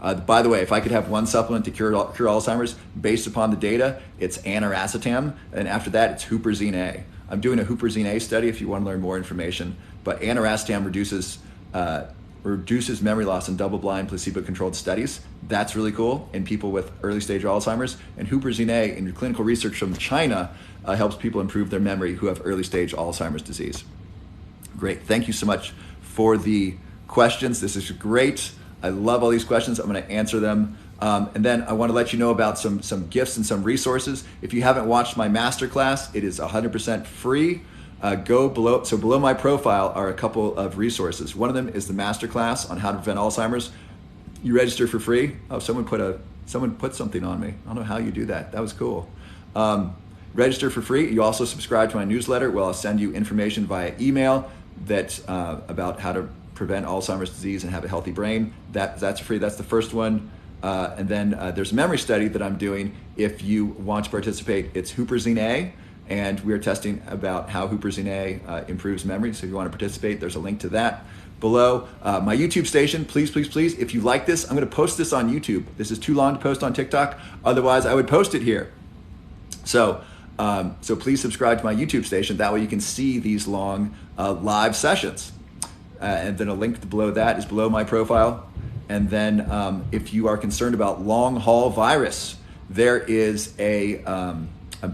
By the way, if I could have one supplement to cure Alzheimer's, based upon the data, it's aniracetam, and after that, it's huperzine A. I'm doing a huperzine A study if you want to learn more information, but aniracetam reduces memory loss in double-blind, placebo-controlled studies. That's really cool in people with early-stage Alzheimer's, and huperzine A in clinical research from China helps people improve their memory who have early-stage Alzheimer's disease. Great. Thank you so much for the questions. This is great. I love all these questions. I'm going to answer them. And then I want to let you know about some gifts and some resources. If you haven't watched my masterclass, it is 100% free. Go below. So below my profile are a couple of resources. One of them is the masterclass on how to prevent Alzheimer's. You register for free. Oh, someone put something on me. I don't know how you do that. That was cool. Register for free. You also subscribe to my newsletter where I'll send you information via email about how to prevent Alzheimer's disease and have a healthy brain. That's free. That's the first one. And then there's a memory study that I'm doing. If you want to participate, it's huperzine A, and we are testing about how huperzine A improves memory. So if you want to participate, there's a link to that below. My YouTube station, please, please, please, if you like this, I'm going to post this on YouTube. This is too long to post on TikTok. Otherwise, I would post it here. So please subscribe to my YouTube station. That way you can see these long live sessions. And then a link below that is below my profile. And then if you are concerned about long haul virus, there is a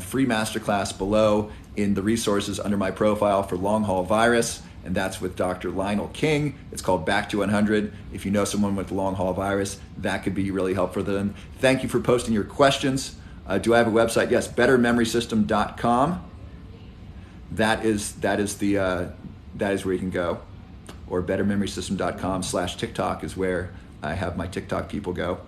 free masterclass below in the resources under my profile for long haul virus. And that's with Dr. Lionel King. It's called Back to 100. If you know someone with long haul virus, that could be really helpful for them. Thank you for posting your questions. Do I have a website? Yes, bettermemorysystem.com. That is where you can go. Or bettermemorysystem.com/TikTok is where I have my TikTok people go.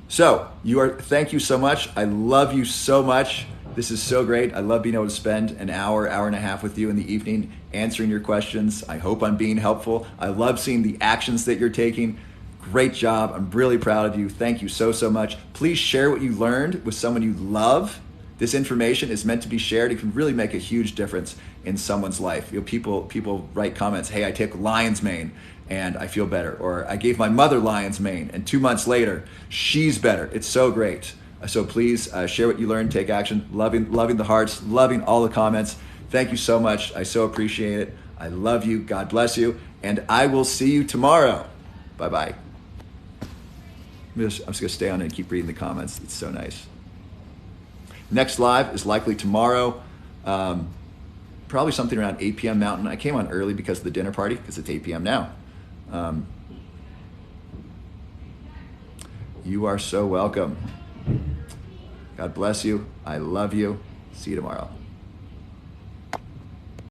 So thank you so much. I love you so much. This is so great. I love being able to spend an hour and a half with you in the evening answering your questions. I hope I'm being helpful. I love seeing the actions that you're taking. Great job. I'm really proud of you. Thank you so, so much. Please share what you learned with someone you love. This information is meant to be shared. It can really make a huge difference in someone's life. People write comments, hey, I take lion's mane and I feel better. Or I gave my mother lion's mane and 2 months later, she's better. It's so great. So please share what you learned, take action. Loving the hearts, loving all the comments. Thank you so much. I so appreciate it. I love you. God bless you. And I will see you tomorrow. Bye-bye. I'm just going to stay on and keep reading the comments. It's so nice. Next live is likely tomorrow, probably something around 8 p.m. Mountain. I came on early because of the dinner party, because it's 8 p.m. now. You are so welcome. God bless you. I love you. See you tomorrow.